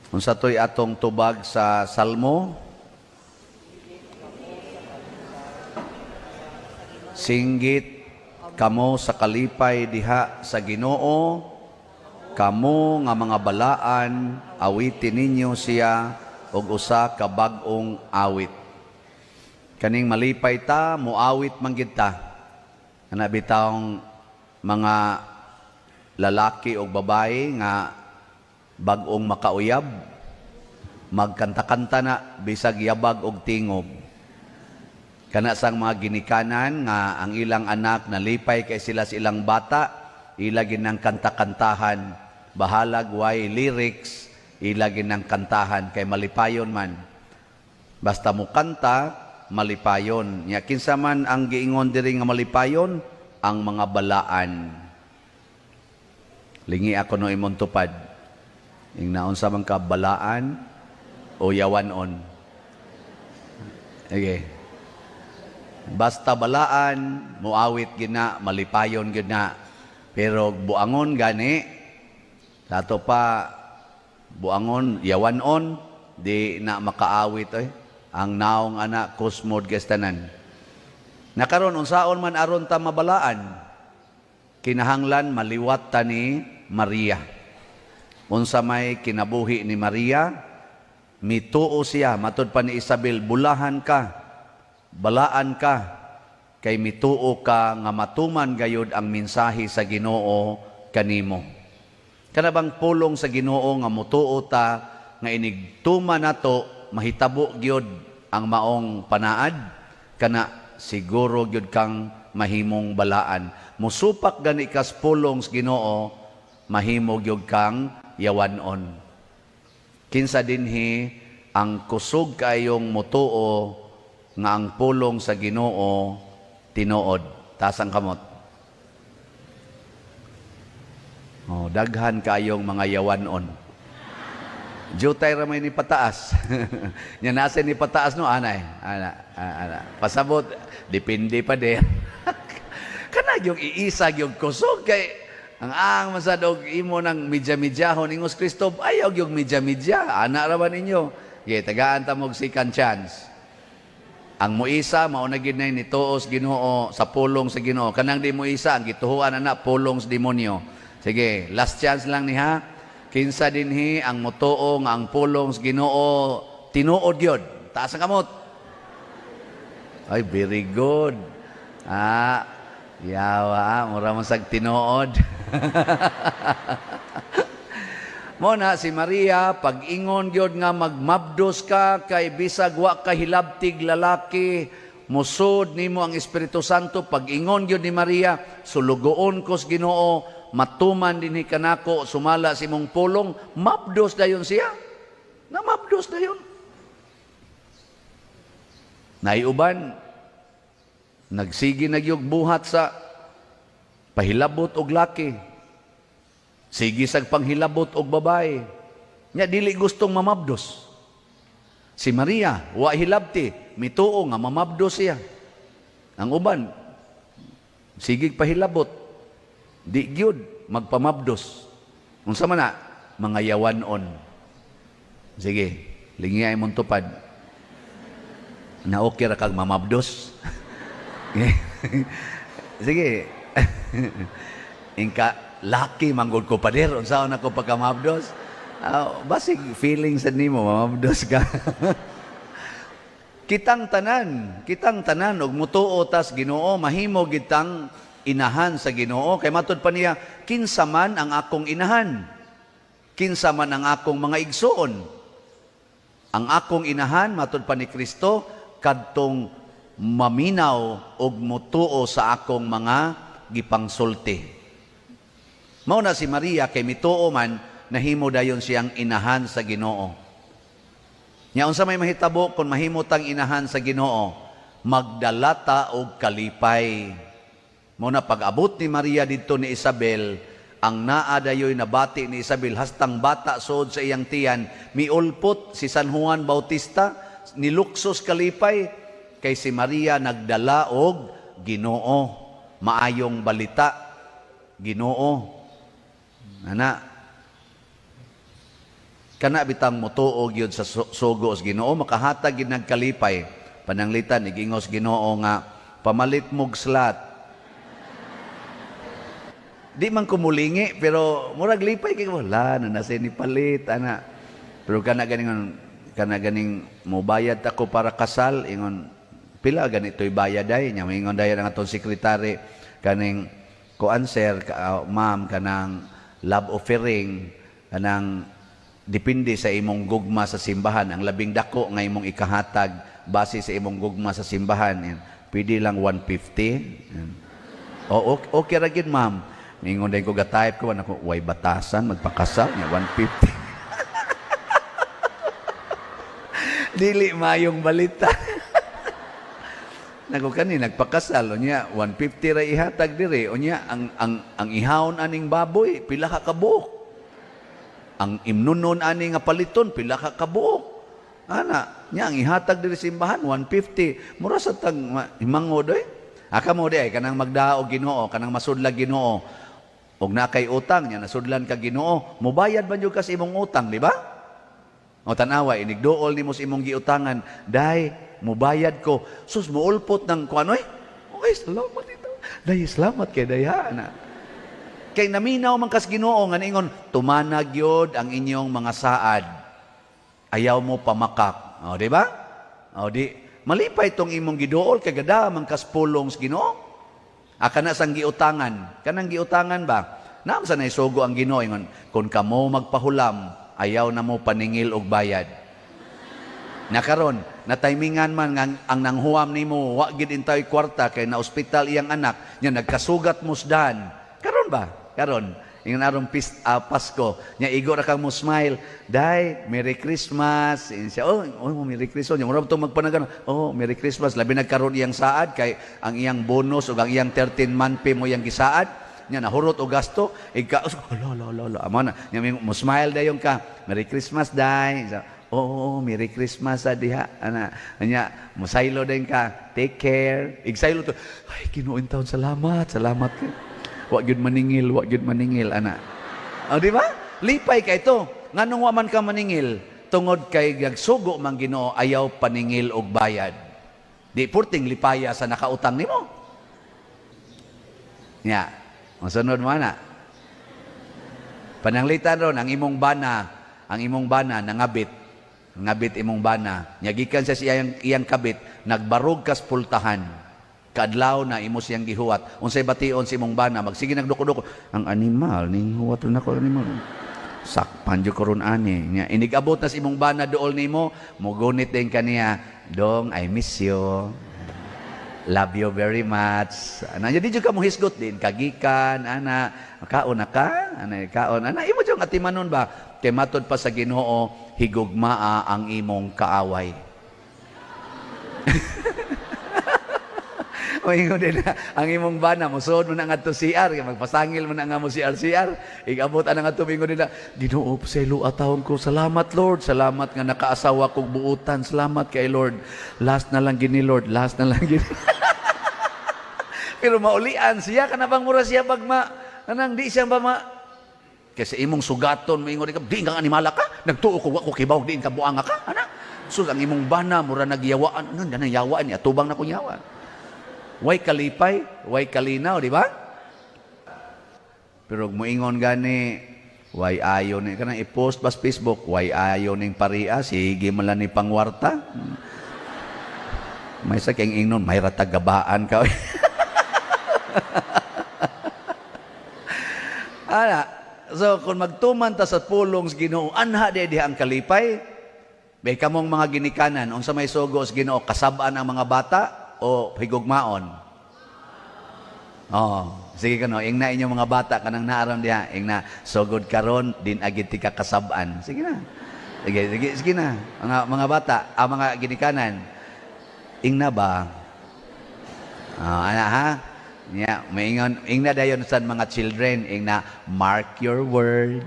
Unsa toy atong tubag sa Salmo? Singgit kamo sa kalipay diha sa Ginoo, kamo nga mga balaan, awitin ninyo siya og usa ka bag-ong awit. Kaning malipay ta, muawit man gid ta. Ana bitawng mga lalaki o babae nga bag-ong makauyab, magkanta-kanta na bisag yabag og tingog. Kana sang mga ginikanan nga ang ilang anak nalipay kay sila sa ilang bata, ila ginang kanta-kantahan, bahalag way lyrics, ila ginang kantahan kay malipayon man. Basta mo kanta, malipayon. Nya kinsa man ang giingon diri nga malipayon, ang mga balaan. Lingi ako no imong tupad. Ing naon sa man ka balaan o yawanon. Okay. Basta balaan, muawit gina, malipayon gina. Pero buangon gani, sato pa buangon, yawanon, di na makaawit eh. Ang naong anak, kusmod kestanan. Nakaroon, unsaon man aron ta mabalaan, kinahanglan maliwat ta ni Maria. Unsa may kinabuhi ni Maria, mituo siya, matod pa ni Isabel, bulahan ka, balaan ka, kay mituo ka nga matuman gayud ang mensahe sa Ginoo kanimo. Kana bang pulong sa Ginoo nga mutuo ta nga inigtuman nato mahitabo gyud ang maong panaad, kana siguro gyud kang mahimong balaan. Musupak gani kas pulong sa Ginoo, mahimo gyud kang yawanon. Kinsa dinhi ang kusog kayong mutuo nga ang pulong sa Ginoo tinuod. Tasang kamot. Oh, daghan kayong mga yawanon. Jutay ramay ni pataas. Nya nasa ni pataas no anay. Ana. Pasabot depende pa din. Kana yung iisa yung kusog kay ang masadog imo ng midya-midyahon ingos Kristo ayaw yung midya-midya. Ana ra ba ninyo? Okay, tagaan ta mog second chance. Ang muisa mao na gid nay nituos Ginoo sa pulong sa Ginoo. Kanang di muisa ang gituhuan ana pulong sa demonyo. Sige, last chance lang ni ha. Kinsa dinhi ang mutuo nga ang pulong sa Ginoo tinuod gyud. Taas ang kamot. Ay, very good. Yawa, mura man sag tinuod. Muna si Maria, pag-ingon gyud nga magmabdos ka kay bisag wa ka hilabtig lalaki, musod nimo ang Espiritu Santo. Pag-ingon gyud ni Maria, sulugoon ko sa Ginoo, matuman dinhi kanako, sumala si mong pulong, mabdos dayon siya. Na mabdos dayon. Naiuban, nagsigi nagyog buhat sa pahilabot og laki. Sige sag panghilabot og babae. Nya dili gustong mamabdos. Si Maria, wa hilabti, mituo nga mamabdos siya. Ang uban, sige pahilabot, di gyud magpamabdos. Unsa man na, mga yawanon. Sige, lingi ay mong tupad. Na okay ra kag mamabdos. Sige. Ingka laki manggod ko pader unsaon ako pagkamabdos. Basig feelings nimo mamabdos ka. kitang tanan og mutuo tas Ginoo, mahimo gid tang inahan sa Ginoo kay matud pa niya, kinsa man ang akong inahan, kinsa man ang akong mga igsoon. Ang akong inahan matud pa ni Kristo kadtong maminaw og mutuo sa akong mga gipangsulti. Mao na si Maria kay mituo man nahimo dayon siyang inahan sa Ginoo. Nya unsa may mahitabo kun mahimo tang inahan sa Ginoo, magdalata og kalipay. Mao na pag-abot ni Maria didto ni Isabel, ang naa dayoy nabati ni Isabel hastang bata sud sa iyang tiyan, miulpot si San Juan Bautista, niluksos kalipay kay si Maria nagdala og Ginoo, maayong balita, Ginoo. Ana, kana bitang motuog yun sa sugo sa Ginoo, makahatag yun nagkalipay. Pananglitan, igingos Ginoo nga, pamalit mog slat. Di man kumulingi, pero murag lipay kay wala na nasa ni palit ana. Pero kana ganing mobayad ako para kasal, ingon pila ganito'y bayad ay nya ingon dayon ang atong sekretary kaning kuan sir, ma'am, kanang love offering kanang depende sa imong gugma sa simbahan. Ang labing dako nga imong ikahatag base sa imong gugma sa simbahan. Yan. Pwede lang 150. Yan. O, okay ra gid, ma'am. Ningon din ko ga-type ko, ako, way batasan, magpakasal niya, 150. Dili mayong balita. Nako kani nagpakasal unya 150 ra ihatag dire unya ang ihawon aning baboy pila ka kabuok. Ang imnunon ani nga paliton pila ka kabuok. Ana, nya ang ihatag diri simbahan 150. Mura sa tag himangod oy. Aka mo di ay kanang magdao Ginoo, kanang masudlag Ginoo. Og na kay utang nya nasudlan ka Ginoo, mobayad man jud ka sa imong utang, di ba? O tanawa inigduol nimo sa imong giutangan, day mobayad ko. Sus muulpot ng kuan oy. Okay, salamat ito. Day salamat kay daya na. Kay naminaw man kas Ginoo nga ningon tumanag yod ang inyong mga saad. Ayaw mo pamakak. O di ba? O di malipay tong imong giduol kay gada man kas pulong sa Ginoo. Aka na sang giutangan. Kanang giutangan ba? Naam sa naisugo ang Ginoo ingon kun kamo magpahulam ayaw na mo paningil og bayad. Nakaron natimingan man ang nanghuam nimo wa gid intay kwarta kay na ospital iyang anak nya nagkasugat musdan. Karon ba? Karon, yung narong Pasko, niya igo ra kang mo smile, day, Merry Christmas. Siya, oh, Merry Christmas. Yung marami itong magpanagan, oh, Merry Christmas. Labi nagkaroon iyang saad, kay ang iyang bonus o ang iyang 13-month pay mo iyang gisaad, niya nahurot o gasto, lo, amo na. Niya mo smile dayon ka, Merry Christmas, day. Oh, Merry Christmas sa diha. Ana, niya, musaylo din ka, take care. Igsaylo to, ay, Ginoo taon, salamat ka. Wa gyud maningil ana. O di ba? Lipay kay ito. Nganong wa man ka maningil tungod kay gagsugo man Ginoo ayaw paningil og bayad. Di purting lipaya sa nakautang nimo. Nya, masunod mo ana. Pananglitan ron ang imong bana nangabit. Ngabit imong bana. Nya gikan sa iyang kabit nagbarog kas pultahan. Kadlaw na imo siyang gihuwat. Unsay bation si imong bana, magsige nagduko-duko. Ang animal ning huwat na ko animal. Sakpan jud ko ron ani. Nya inigabot na si imong bana duol nimo, mogunit din kaniya, "Dong, I miss you. Love you very much." Ana di jud ka mo hisgot din kagikan ana, kaon na ka, ana kaon. Ana imo jud atimanon ba? Kay matud pa sa Ginoo, higugmaa ang imong kaaway. O ingon din ang imong bana musod mo na nga to CR kay magpasangil mo na nga mo CR. Igabot ana nga tumingon nila, Ginoo pasaylo atawon ko. Salamat Lord, salamat nga nakaasawa kog buutan. Salamat kay Lord. Last na lang gini Lord, last na lang gini. Pero maulian siya kana bang mura siya bagma. Kanang di siya ba kasi imong sugaton moingon ka, di nga animala ka. Nagtuo ko wa ko kibaw diin ka buanga ka. Ana. Sus ang imong bana mura nagyawaan. Ano na yawaan niya tubang na ko yawa. Way kalipay, way kalinaw, di ba? Pero moingon gani, way ayo ni kanang i-post pas Facebook, way ayo ning paria, sige man lang ni pangwarta. May sa keng ingnon, may ratagabaan ka. Ana, so kung magtuman ta sa pulong sa Ginoo, anha di ang kalipay. Bay kamong mga ginikanan, unsa may sugo sa Ginoo, kasabaan ang mga bata o higugmaon? Oh, sige kano, ingna inyong mga bata kanang naaram diha, ingna sugod karon din agid ti kakasab-an. Sige na. Sige na. Mga bata, mga ginikanan. Ingna ba? Ana ha? Yeah, maingon ingna dayon sa mga children, ingna mark your word.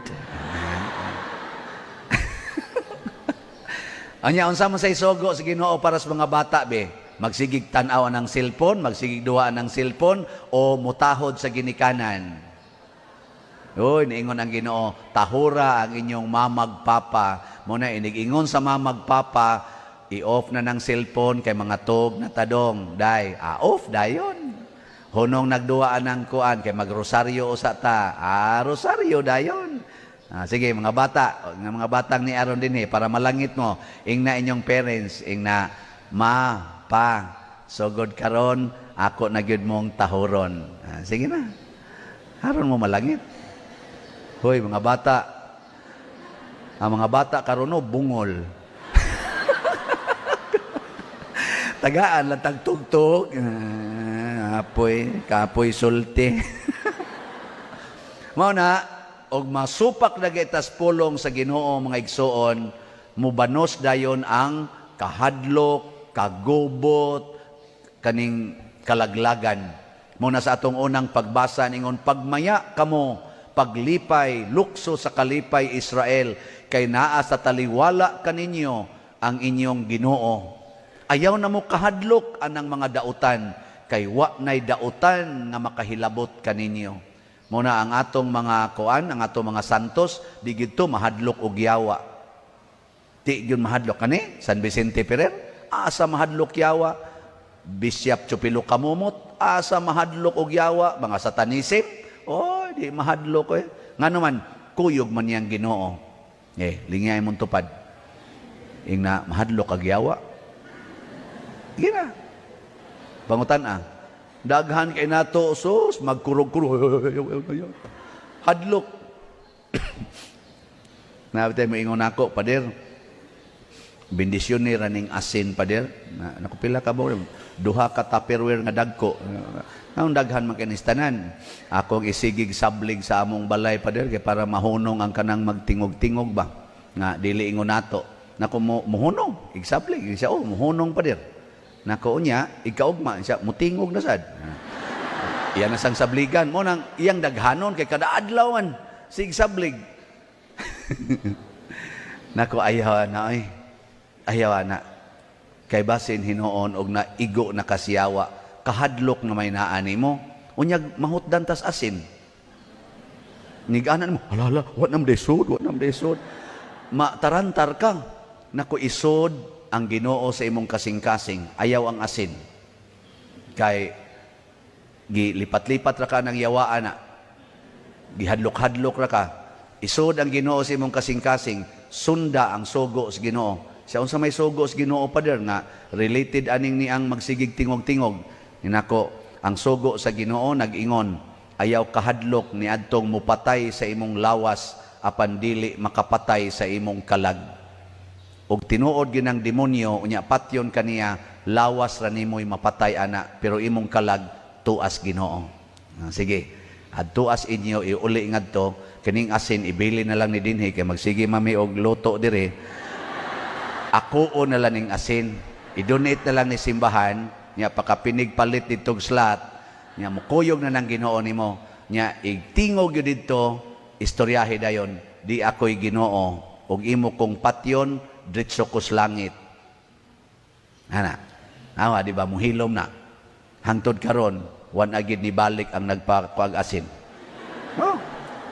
Anya unsa man say sugo sa Ginoo para sa mga bata be? Magsigig tan-aw ng cellphone, magsigig duwa ng cellphone o mutahod sa ginikanan. Uy, niingon ang Ginoo, tahura ang inyong mamagpapa. Muna inig-ingon sa mamagpapa, i-off na ng cellphone kay mga tog na tadong. Day, off dayon. Hunong nagduwaan ng kuan kay magrosaryo usa ta. Rosaryo dayon. Sige, mga bata, mga batang ni Aron din para malangit mo. Ingna inyong parents, ingna ma, pa. So good karon, ako na gyud mong tahuron. Sige na. Haron mo malangit. Hoy, mga bata. Ang mga bata karon bungol. Tagaan lang tagtugtog. Kapoy sulti. Mao na, og masupak na gitas pulong sa Ginoo mga igsoon, mubanos dayon ang kahadlok, kagubot, kaning kalaglagan. Muna sa atong unang pagbasa ningon, pagmaya kamo, paglipay, lukso sa kalipay Israel, kay naa sa taliwala kaninyo ang inyong Ginoo. Ayaw na mo kahadlok anang mga dautan, kay wa nay dautan nga makahilabot kaninyo. Muna ang atong mga kuan, ang atong mga santos, di gito mahadlok og yawa. Di gyud mahadlok kani San Vicente Ferrer, asa mahadlok yawa. Bishop Chupilo Kamumot, asa mahadlok og yawa, mga satanism, di mahadlok eh. Nga naman, kuyog man niyang Ginoo. Lingay mong tupad. Ingna mahadlok ag yawa. Gina. Pangutan daghan kay nato sus magkurog-kurog. Hadlok. Nabitay mo ingon ako, pader. Bendisyon ni raning asin, pader. Nakupila ka mo, duha ka tupperware nga dagko. Ang daghan man kanistanan. Akong isigig sablig sa among balay, pader, kay para mahunong ang kanang magtingog-tingog ba. Nga dili ingon nato. Nako muhunong, igsablig. Siya, muhunong, pader. Nako niya, ikaugma siya, mutingog na sad. Iyan na sang sabligan. Mo nang iyang daghanon kay kada adlawan sig sablig. Nako ayaw na ay. Ayaw na. Kay basin hinuon og na igo na kasiyawa, kahadlok na may naani mo. Unyag mahutdan tas asin. Niganan mo, halala, wat nam desod. Matarantar ka. Nako isod ang Ginoo sa imong kasing-kasing, ayaw ang asin. Kay gilipat-lipat ra ka ng yawaan na. Gihadlok-hadlok ra ka. Isod ang Ginoo sa imong kasing-kasing, sunda ang sugo sa Ginoo. Siya unsa may sugo sa Ginoo pader nga related aning niang magsigig tingog-tingog. Ninako, ang sugo sa Ginoo nag-ingon, ayaw kahadlok ni adtong mupatay sa imong lawas apan dili makapatay sa imong kalag. Og tinuod gyud ng demonyo unya patyon kaniya, lawas ra nimoy mapatay ana pero imong kalag tuas Ginoo. Sige, adtuas inyo iuli ngadto kining asin ibili na lang ni dinhi kay magsige mami og luto dire. Ako na lang ning asin, i-donate na lang ni simbahan, nya pakapinig palit ditong slot, nya mukuyog na ng Ginoo nimo, nya igtingog gyud didto, istoryahe dayon, di ako'y Ginoo og imo kong patyon diretso ko sa langit. Awa di ba muhilom na. Hangtod karon, wan agid ni balik ang nagpag-asin.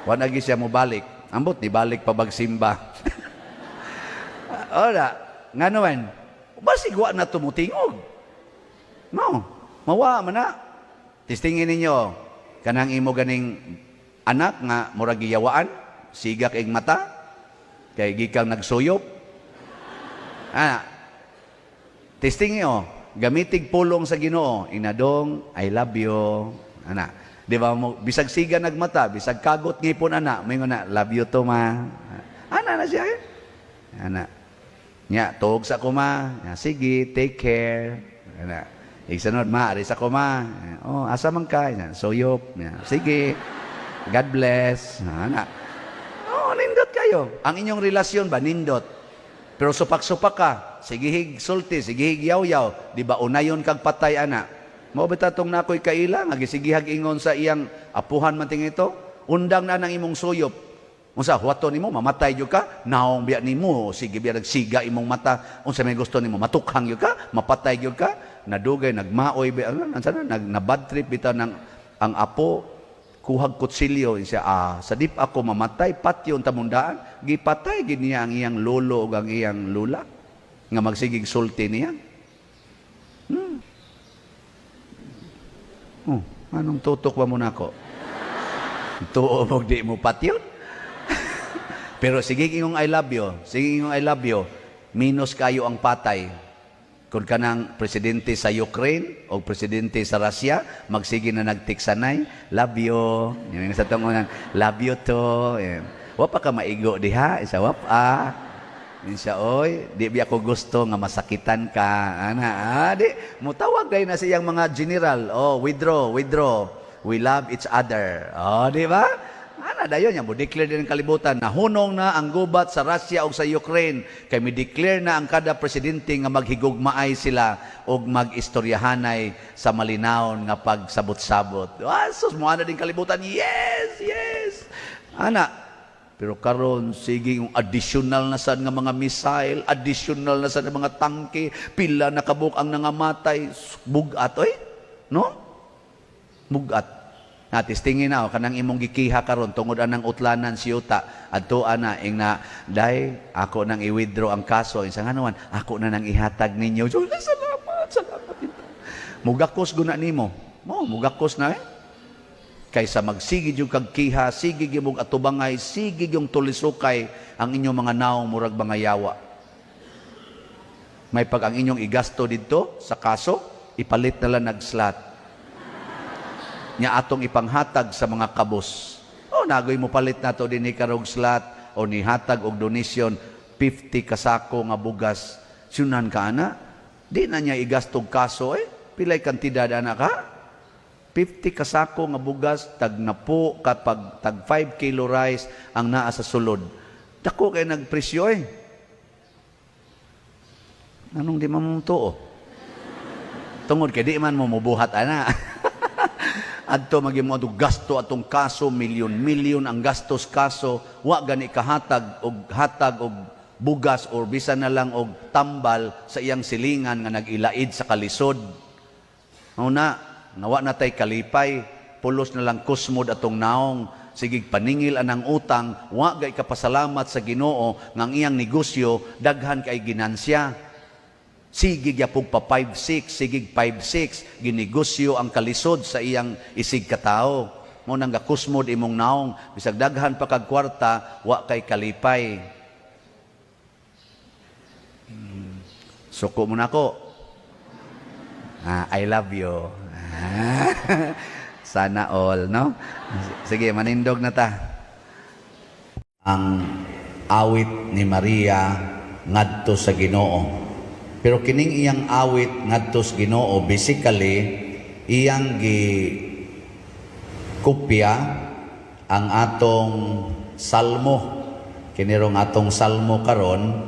Wan agid siya mo balik. Ambot ni balik pa bagsimba. Ora, nga naman, basigwa na tumutingog. No, mawa man na. Tistingin ninyo, kanang imo ganing anak nga murag giyawaan, sigak ing mata, kay gikang nagsuyop. Testing nyo, gamitig pulong sa Ginoo, inadong, I love you. Di ba mo, bisag siga nagmata, bisag kagot ngipon may na, love you to ma. Na siya eh. Nya, tuog sa kuma, sige, take care. Igsanod, ari sa kuma. Asa man ka? Suyop. Sige, God bless. Nindot kayo. Ang inyong relasyon ba, nindot. Pero supak-supak ka, sigihig sulti, sigihig yaw-yaw, di ba unayon kag patay ana. Mao bita tong nakoy kaila nga gisigihag ingon sa iyang apuhan man ting ito, undang na nang imong suyop. Unsa huwato nimo mamatay jud ka, naong biya nimo, sige biya nagsiga imong mata, unsa may gusto nimo matukhang jud ka, mapatay jud ka, nadugay nagmaoy biya, nabad trip bitaw nang ang apo kuhag kutsilyo siya, sa dip ako mamatay patyo ang tamundaan, gipatay gid niya ang iyang lolo ug ang iyang lula nga magsigig sulti niya. Anong tutok ba mo nako? Tuo mo di mo patyon. Pero sige ingong I love you, sige ingong I love you, minus kayo ang patay. Kung kanang presidente sa Ukraine o presidente sa Russia, magsige na nagtiksanay, love you. Yung sa tungonan, love you to. Wapa ka maigo diha, isa wapa. Minsa, oy, di biya ko gusto nga masakitan ka. Di, mutawag dahil na siyang mga general. Withdraw. We love each other. Di ba? Dayon yan, declare din ang kalibutan na hunong na ang gubat sa Russia o sa Ukraine. Kaya may declare na ang kada presidente nga maghigugmaay sila o mag-istoryahanay sa malinaon nga pagsabot-sabot. Sus, mo din kalibutan. Yes. Pero karon sige yung additional na sad nga mga missile, additional na sad nga mga tangke, pila na kabuk ang nangamatay, bugat no? Bugat. Tistingin na kanang imong gikiha karon tungod anang utlanan siyuta adto ana ing na dai ako nang i-withdraw ang kaso insang anuan ako na nang ihatag ninyo. Salamat. Mugakos guna nimo. Mugakos na kaysa magsigid yung kagkiha, sigig yung atubangay, sigig yung tulisukay ang inyong mga naong murag bangayawa. May pag ang inyong igasto dito sa kaso, ipalit na lang nag-slot. Nya atong ipanghatag sa mga kabos. Nagoy mo palit na to din ni karog slot o ni hatag og donation 50 kasako nga bugas. Sunan ka ana? Di na niya igastog kaso Pilay kantidad ana ka? 50 kasako nga bugas, tag napo kapag tag 5 kilo rice ang naa sa sulod. Dako kay nagpresyo Anong di man tuo? Tungod kay di man mo mubuhat ana. Adto magimo adto gasto atong kaso, milyon ang gastos kaso, wa gani kahatag og hatag og bugas or bisan na lang og tambal sa iyang silingan nga nagilaid sa kalisod. Nawa na tay kalipay, pulos na lang kusmod atong naong, sigig paningil anang utang, wa gay kapasalamat sa Ginoo nga ang iyang negosyo daghan kay ginansya. Sigig yapog pa 5-6, sigig 5-6, ginegosyo ang kalisod sa iyang isig katao. Mo nang gakusmod imong naong, bisag daghan pa kag kwarta, wa kay kalipay. Suko mo na ko. I love you. Sana all, no? Sige, manindog na ta. Ang awit ni Maria ngadto sa Ginoo. Pero kining iyang awit ngadto sa Ginoo, basically iyang kopya ang atong salmo. Kinirong atong salmo karon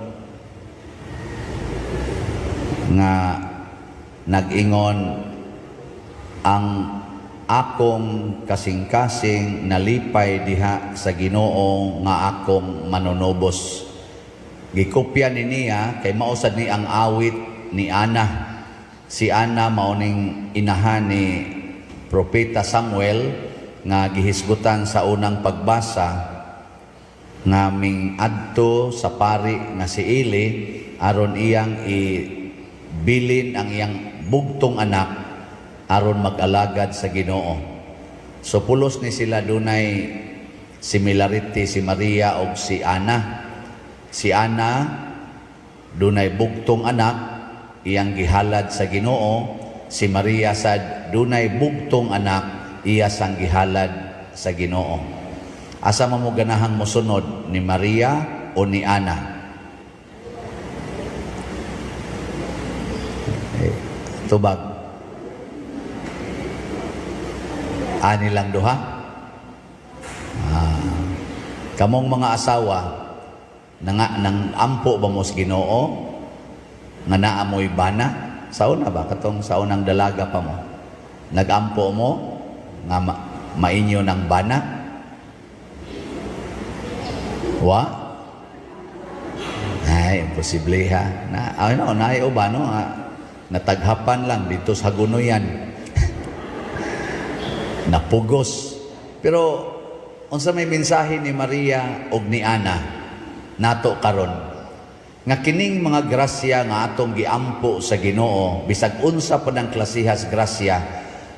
nga nag-ingon ang akong kasing-kasing nalipay diha sa Ginoo nga akong manunobos. Gikopya ni niya kay mausad ni ang awit ni Ana. Si Ana mauning inahan ni Propeta Samuel nga gihisgutan sa unang pagbasa nga ming adto sa pari nga si Eli aron iyang ibilin ang iyang bugtong anak aron mag-alagad sa Ginoo. So pulos ni sila dunay similarity si Maria og si Ana. Si Ana dunay bugtong anak iyang gihalad sa Ginoo. Si Maria sad dunay bugtong anak iya sang gihalad sa Ginoo. Asa mo ganahang mosunod, ni Maria o ni Ana? Tubag. Ani lang duha. Kamong mga asawa nang ampo ba mo sa Ginoo nga naa mo'y bana? Sauna ba katong saunang dalaga pa mo? Nagampo mo nga mainyo ng bana? Wa? Ay, imposible ha. Naay o ba no? Nataghapan lang dito sa Hagunoyan. Napugos. Pero unsa may mensahe ni Maria ug ni Ana nato karon nga kining mga grasya nga atong giampo sa Ginoo bisag unsa pa ng klasihas grasya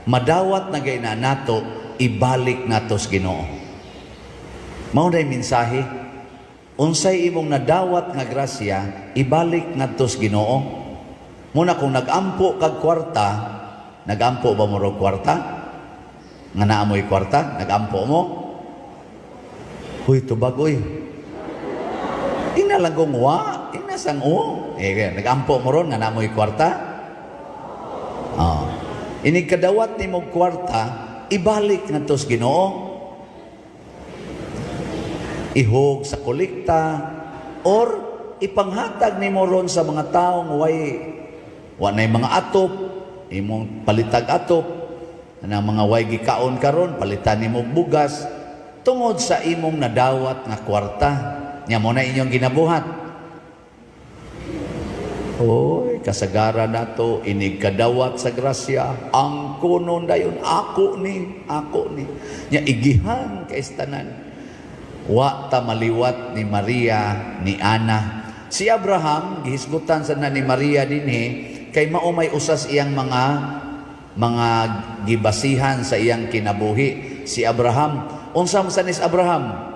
madawat na gay na nato ibalik nato sa Ginoo. Mao na mensahe unsay imong nadawat nga grasya ibalik nato sa Ginoo. Muna kung nagampo kag kwarta, nagampo ba mo ro kwarta? Nga naamoy kwarta, nagampo mo? Huy, tubag, uy. Ina lang kong wa, ina sang o. Nagampo mo ron, nga naamoy kwarta? Inig kadawat ni mong kwarta, ibalik na to sa Ginoo. Ihog sa kolekta, or ipanghatag ni mo ron sa mga taong wanay mga atop, imong palitag atop, na mga way gikaon karon palitan nimo bugas tungod sa imong nadawat nga kwarta nya mo na inyong ginabuhat. Oy, kasagaran nato inig kadawat sa grasya ang kunon dayon ako ni nya igihan kay tanan wa ta maliwat ni Maria ni Ana. Si Abraham gihisgutan sa na ni Maria dinhi kay mao may usas iyang mga gibasihan sa iyang kinabuhi. Si Abraham, unsa man sa nis Abraham?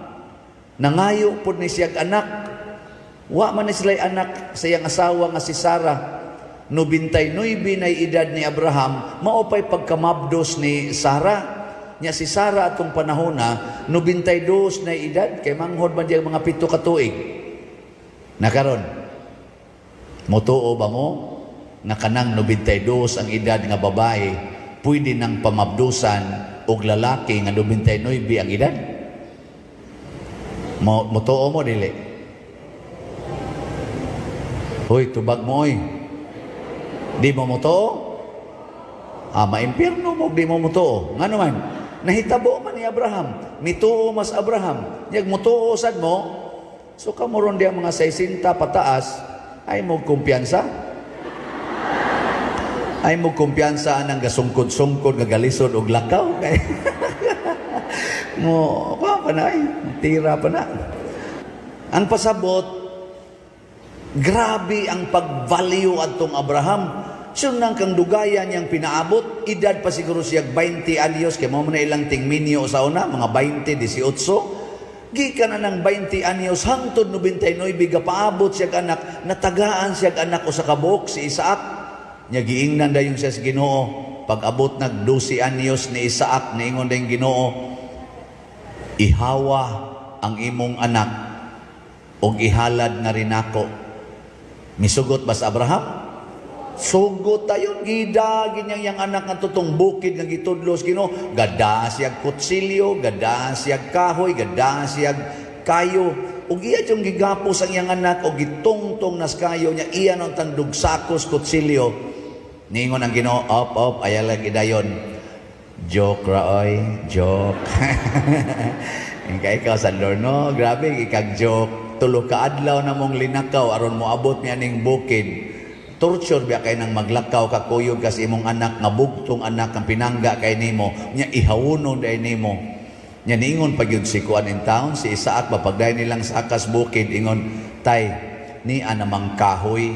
Nangayo pud ni siyag anak. Wa man ni sila'y anak sa iyang asawa nga si Sarah. 99 na edad ni Abraham, mao pay pagkamabdos ni Sarah. Nya si Sarah atong panahona 92 na edad kay manghod man diya mga 7 ka tuig. Nakaron, motuo ba mo nga kanang 92 ang edad nga babae pwede nang pamabdusan og lalaki nga 99 ang edad? Motuo mo dili? Hoy, tubag mo oy. Di mo motuo? Maimpirno mo di mo motuo. Ngano man? Nahitabo man ni Abraham. Mituo mas Abraham. Nyag motuo sad mo. So kamoron diya mga 60 pataas ay mo kumpiyansa. Ay mo kumpiyansa anang gasungkod-sungkod gagalisod og lakaw kay mo pa na ay tira pa na. Ang pasabot grabe ang pag-value adtong Abraham. Sunang kang dugayan niyang pinaabot, edad pa siguro siya 20 anyos, kaya mo na ilang tingminyo sa una, mga 20, 18. Gikan na ng 20 anyos, hangtod 99, biga paabot siya anak, natagaan siya anak o sa kabuk, si Isaac. Nya giingnan da yung siya sa Ginoo. Pag-abot nag 12 anyos ni Isaac, niingon da yung Ginoo, ihawa ang imong anak, o ihalad na rin ako. Misugot ba sa Abraham? Sugot tayo, gida, ganyang yung anak nga tutong bukid nga gitudlos, Ginoo, gada siyag kutsilyo, gada siyag kahoy, gada siyag kayo, ug iya yung gigapos ang iyang anak, o gitungtong nas kayo niya, iya nang tandog sakos kutsilyo, ningon ang Ginoo, op, ayalag idayon, joke raoy, joke. Ikaw sa Lord, no? Grabe, ikag-joke, tulo ka adlaw na mong linakaw, aron mo abot niya ning bukid, torture biya kay nang maglakaw ka kuyog kas imong anak nga bugtong anak ang pinangga kay nimo nya ihawunon day nimo nya niingon pagyud si kuan in town si Isaac mapagday nilang sa akas bukid ingon tay ni anamang kahoy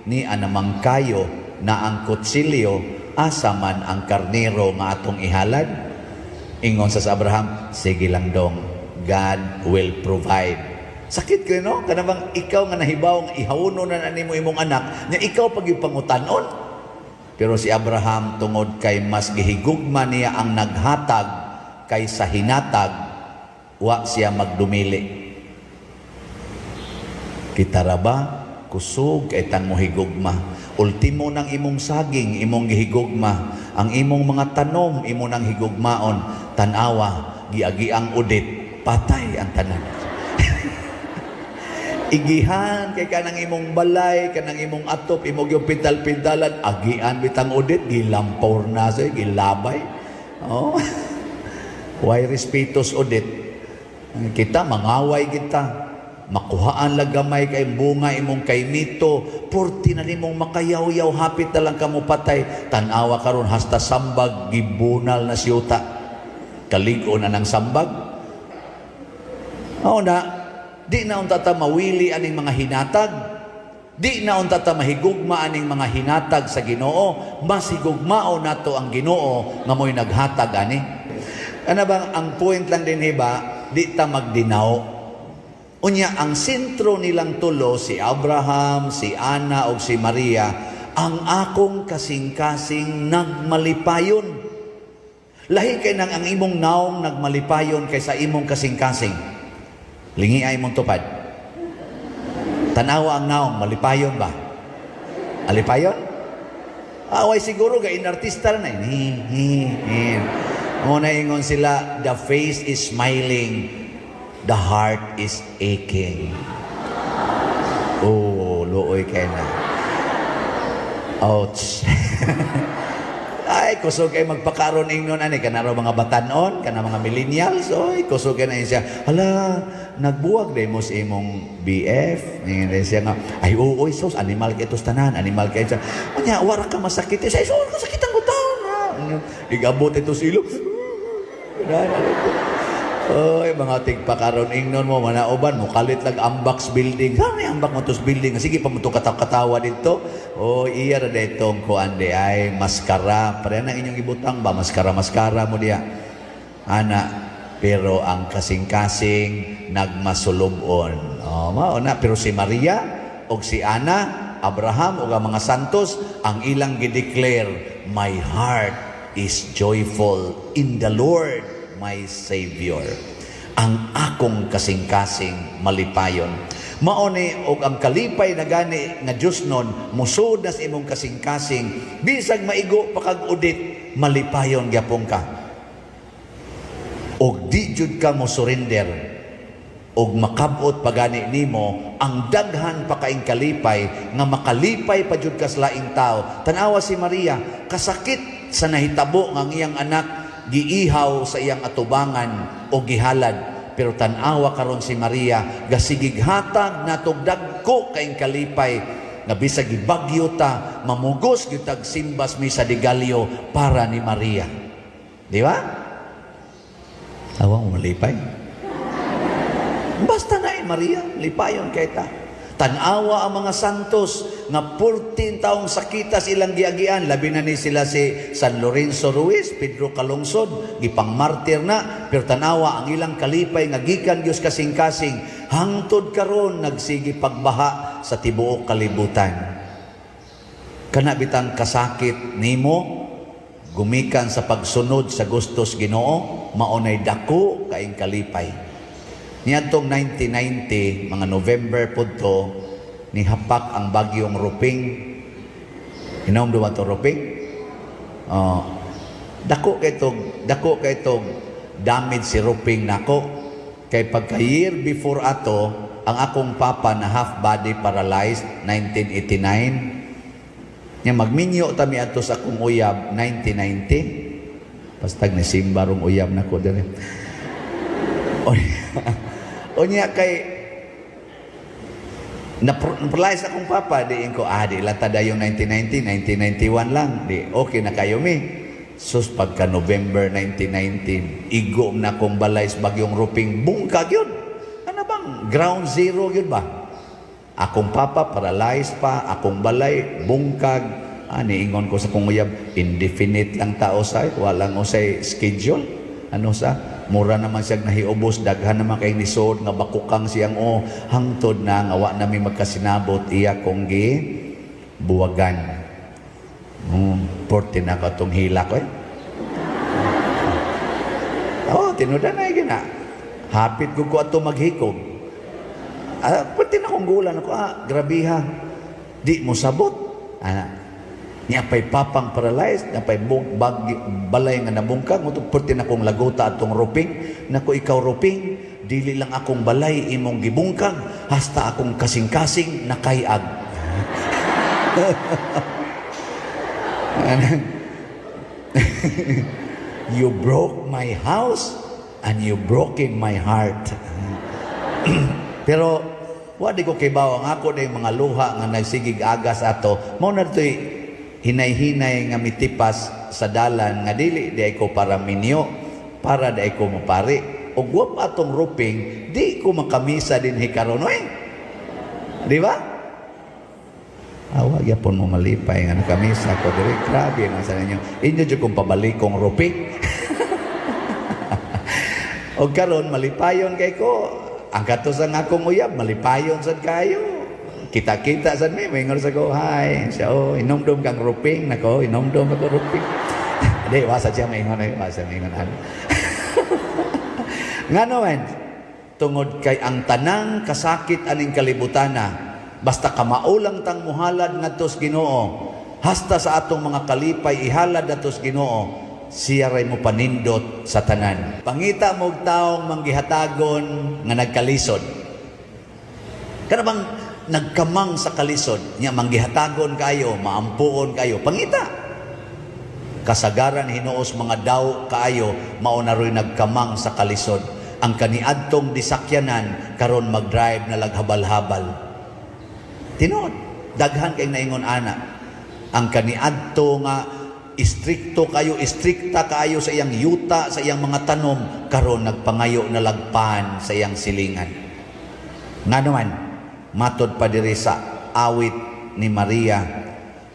ni anamang kayo na ang kutsilyo asa man ang karnero nga atong ihalad ingon sa Abraham sige lang dong God will provide. Sakit ko, no? Kanabang ikaw nga nahibaw nga ihawunon na nimo imong anak, niya ikaw pagipangutanon. Pero si Abraham tungod kay mas gihigugma niya ang naghatag kaysa hinatag, wa siya magdumili. Kita ra ba? Kusog kay tang mohigugma. Ultimo ng imong saging, imong gihigugma. Ang imong mga tanom, imo nang higugmaon. Tanawa, giagi-ang udit, patay ang tanan. Igihan kay kanang imong balay, kanang imong atop, imong yung pintal-pintalan, agian bitang udit, gilampor na sa'yo, gilabay. Oh. Why respetos udit? Kita, mangaway kita. Makuhaan lagamay kay bunga imong kay mito, porti na nimong makayaw-yaw, hapit na lang kamo patay. Tanawa karon hasta sambag, gibunal na siyuta. Kaligo na ng sambag. O na, di na unta ta mawili aning mga hinatag. Di na unta ta mahigugma aning mga hinatag sa Ginoo. Mas higugmao nato ang Ginoo nga mo'y naghatag ani. Ano bang ang point lang din hiba, di ta magdinaw. Unya, ang sentro nilang tulo, si Abraham, si Ana, o si Maria, ang akong kasing-kasing nagmalipayon. Lahi kay nang ang imong naong nagmalipayon kaysa imong kasing-kasing. Lingi ay mong tupad. Tanawa ang naong, malipayon ba? Alipayon? Away siguro, gain artista na yun. Muna ingon sila, the face is smiling, the heart is aching. Oh, looy kayo na. Ouch. Ay, kusog kayo magpakaroon ingnon, ani, kanaro mga batanon, kanaro mga millennials, oy, kusog kayo na siya. Hala, nagbuwag day mo sa imong BF. Ngayon siya nga, ay, oy, sos, animal kayo tos tanan, animal kayo siya. Anya, wara ka masakit. Siya, sos, masakit ang butaw na. Igabot ito silo. Oy, mga tigpakaroon ingnon mo, manauban mo, kalit lang ambaks building. Saan yung ambak mo tos building? Sige pa mo ito katawa dito. O, iya na itong kuan di ay maskara. Pareha na inyong ibutang ba? Maskara mo diya. Ana, pero ang kasing-kasing nagmasulubon. O, mauna. Pero si Maria o si Ana, Abraham o ang mga santos, ang ilang gideclare, my heart is joyful in the Lord, my Savior. Ang akong kasing-kasing malipayon. Maone og ang kalipay na gani nga Dios nun musud na sa imong kasing-kasing bisag maigo pakag-udit malipayon gyapon ka. Og di jud ka mo surrender og makabot pagani nimo ang daghan pa kaing kalipay nga makalipay pa jud ka sa laing tao. Tan-awa si Maria, kasakit sa nahitabo nga ang iyang anak giihaw sa iyang atubangan o gihalad. Pero tanawa karon si Maria, gasigighatag natog dagko kaing kalipay nga bisag gibagyo ta mamugos gyud tag simbas mi sa degalyo para ni Maria. Di ba? Awa mo malipay. Basta na Maria, lipayon kay ta. Tanawa ang mga santos nga 14 taong sakitas ilang giagian, labi na ni sila si San Lorenzo Ruiz, Pedro Calungsod, gipang martir na, pero tanawa ang ilang kalipay nga gikan Dios kasing-kasing, hangtod karon nagsigi pagbaha sa tibuok kalibutan. Kana bitang kasakit nimo gumikan sa pagsunod sa gustos Ginoo, maunay dako kaing kalipay. Niadtong 1990, mga November pudto, nihapak ang bagyong Ruping. Inom duwa to Ruping? Dako kay tong damage si Ruping nako. Kay pagka year before ato, ang akong papa na half body paralyzed 1989. Nya magminyo tami ato sa akong uyab 1990. Pastag ni simba rong uyab nako dire. Onya kay na-paralyze akong papa, diin ko, di lang tada yung 1990, 1991 lang, di okay na kayo mi. Sus, pagka November 1990, igom na akong balay sa bagyong Ruping, bungkag yun. Ano bang, ground zero yun ba? Akong papa, paralyzed pa, akong balay, bungkag, niingon ko sa kunguyab, indefinite lang tao sa, walang usay schedule, ano sa, mura naman siya nahiubos, daghan naman kay nisod nga bakukang siyang hangtod na nga wa nami magkasinabot iya kong buwagan. Porti na ka itong hila ko tinuda na gina. Hapit ko ato maghikog. Porti na kong gulan ako, grabe ha. Di mo sabot. Niya pa'y papang paralyzed, niya pa'y balay nga nabungkag, purti na kong laguta atong Ruping, naku ikaw Ruping, dili lang akong balay imong gibungkag, hasta akong kasing-kasing nakayag. You broke my house and you broken my heart. Pero, wadi ko kibaw ang ako na yung mga luha nga nagsigig agas ato, mo na ito'y hinay-hinay nga mitipas sa dalan nga dili di ko para minyo para dai ko mapari. O guwap atong roping, di ko makamisa din hikaron, oy. Di ba? Awa, yapon mo malipay nga nakamisa ko. Diri, grabe ang sa ninyo. Inyo dyan kong pabalikong roping. O karon malipayon kay ko. Ang katusan akong uyab, malipayon sad kayo. Kita-kita sad mi, mingon sa ko, hi. Siya, inomdom kang roping. Nako, inomdom ako roping. Di, wasa siya maingon. Nga naman, tungod kay ang tanang kasakit aning kalibutana, basta kamaulang tang muhalad ngadtos Ginoo, hasta sa atong mga kalipay ihalad natos Ginoo, siya ray mo panindot sa tanan. Pangita mo taong manggihatagon nga nagkalisod. Kana bang nagkamang sa kalisod, nya manggihatagon kayo, maampuon kayo. Pangita. Kasagaran hinuos mga daw kaayo, mao na ro'y nagkamang sa kalisod. Ang kaniadtong disakyanan karon mag-drive na laghabal-habal. Tinuod, daghan kay naingon ana. Ang kaniadto nga istrikta kayo sa iyang yuta, sa iyang mga tanom, karon nagpangayo na lagpan sa iyang silingan. Nga naman, matod pa diri sa awit ni Maria,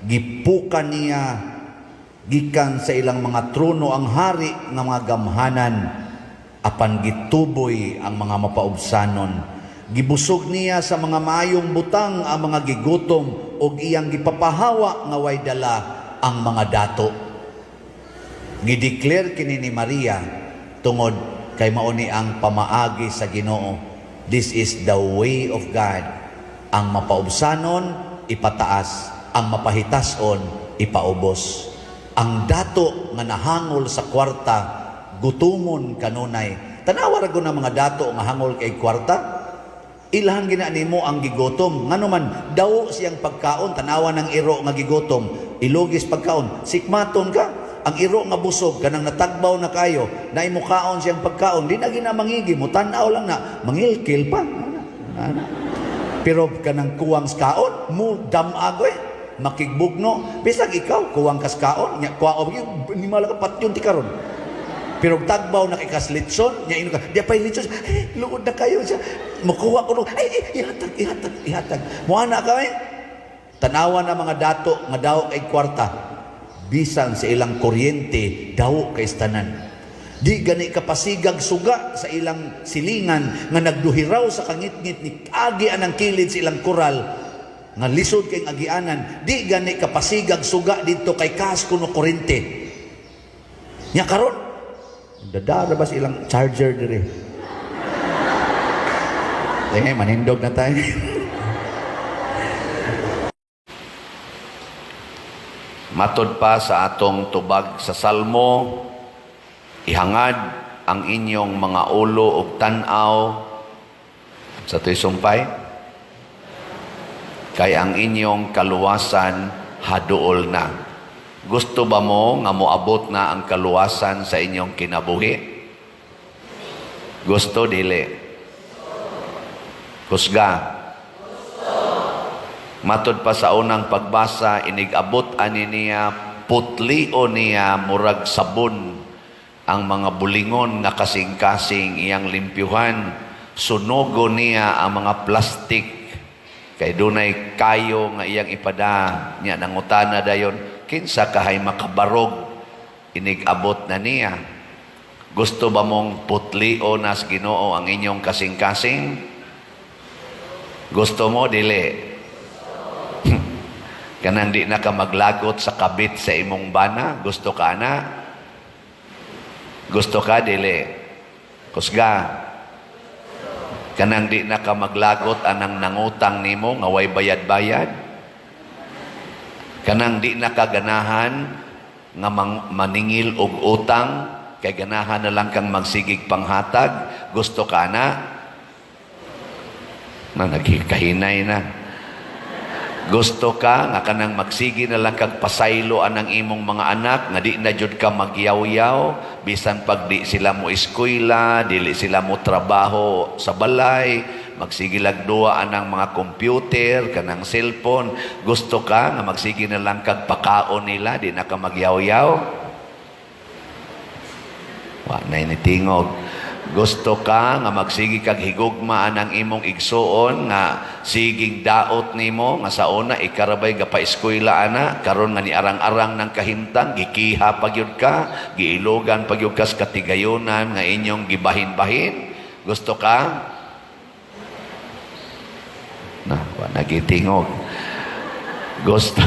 gipukan niya gikan sa ilang mga trono ang hari ng mga gamhanan, apan gituboy ang mga mapaubsanon. Gibusog niya sa mga maayong butang ang mga gigutom, o iyang gipapahawa nga way dala ang mga dato. Gideclare kini ni Maria tungod kay mauni ang pamaagi sa Ginoo. This is the way of God. Ang mapaubsanon ipataas, ang mapahitason ipaubos. Ang dato nga nahangol sa kwarta, gutumon kanunay. Tanawa ra na mga dato nga hangol kay kwarta. Ilhan ginani mo ang gigotom. Ngano man daw siyang pagkaon, tanawa ng iro nga gigotom, ilugis pagkaon, sikmaton ka. Ang iro nga busog kanang natagbaw na kayo, na imukaon siyang pagkaon, di na ginamangigi mo, tanaw lang na mangilkil pa. Pero kanang kuwang kaon, mo damagoy, makigbugno, bisag ikaw kuwang kaskaon, nya kuwao ni malaga patyon ti karon. Pero tagbaw na kay kaslitson, nya ino ka, di pay litson, luod na kayo siya. Makuha ko no, ihatag. Muana ka tanawa na mga dato nga daw kay kwarta, bisan sa ilang kuryente daw kay istanan. Di gani kapasigag suga sa ilang silingan nga nagduhiraw sa kangit-ngit ni agi anang kilid sa ilang koral nga lisod kay agianan. Di gani kapasigag suga dito kay kas kuno kuryente. Nya karon dadara ba sa ilang charger dire? Ay, manindog na tayo. Matod pa sa atong tubag sa Salmo, ihangad ang inyong mga ulo ug tan-aw sa tuy sumpay, kay ang inyong kaluwasan haduol na. Gusto ba mo nga moabot na ang kaluwasan sa inyong kinabuhi? Gusto dili? Husga. Matod pa sa unang pagbasa, inigabot ani niya, putlio niya murag sabon ang mga bulingon nga kasing-kasing iyang limpyuhan. Sunogo niya ang mga plastik kay dunay kayo nga iyang ipada niya. Nangutana dayon, kinsa kahay makabarog? Inigabot na niya. Gusto ba mong putlio nas Ginoo ang inyong kasing-kasing? Gusto mo dili? Kanang di na ka maglagot sa kabit sa imong bana? Gusto ka na? Gusto ka dili? Kusga. Kanang di na ka maglagot anang nangutang nimo nga way bayad-bayad? Kanang di na ka ganahan nga maningil og utang, kay ganahan na lang kang magsigig panghatag? Gusto ka na? Na nagkahinay na. Gusto ka nga kanang magsigi na lang kag pasaylo anang imong mga anak nga di na jud ka magyaw-yaw bisan pag di sila mo eskwela, dili sila mo trabaho sa balay, magsigi lagduwa anang mga computer, kanang cellphone. Gusto ka nga magsigi na lang kag pakaon nila, di na ka magyaw-yaw? Wa na initingog. Gusto ka nga magsigi kag higugmaan ang imong igsuon nga siging daot nimo nga sa una ikarabay ga pa-eskwela ana karon nga ni arang-arang ng kahimtang gikiha pagyud ka, giilogan pagyud ka sa katigayonan nga inyong gibahin-bahin. Gusto ka? Na, wa nagitingog. Gusto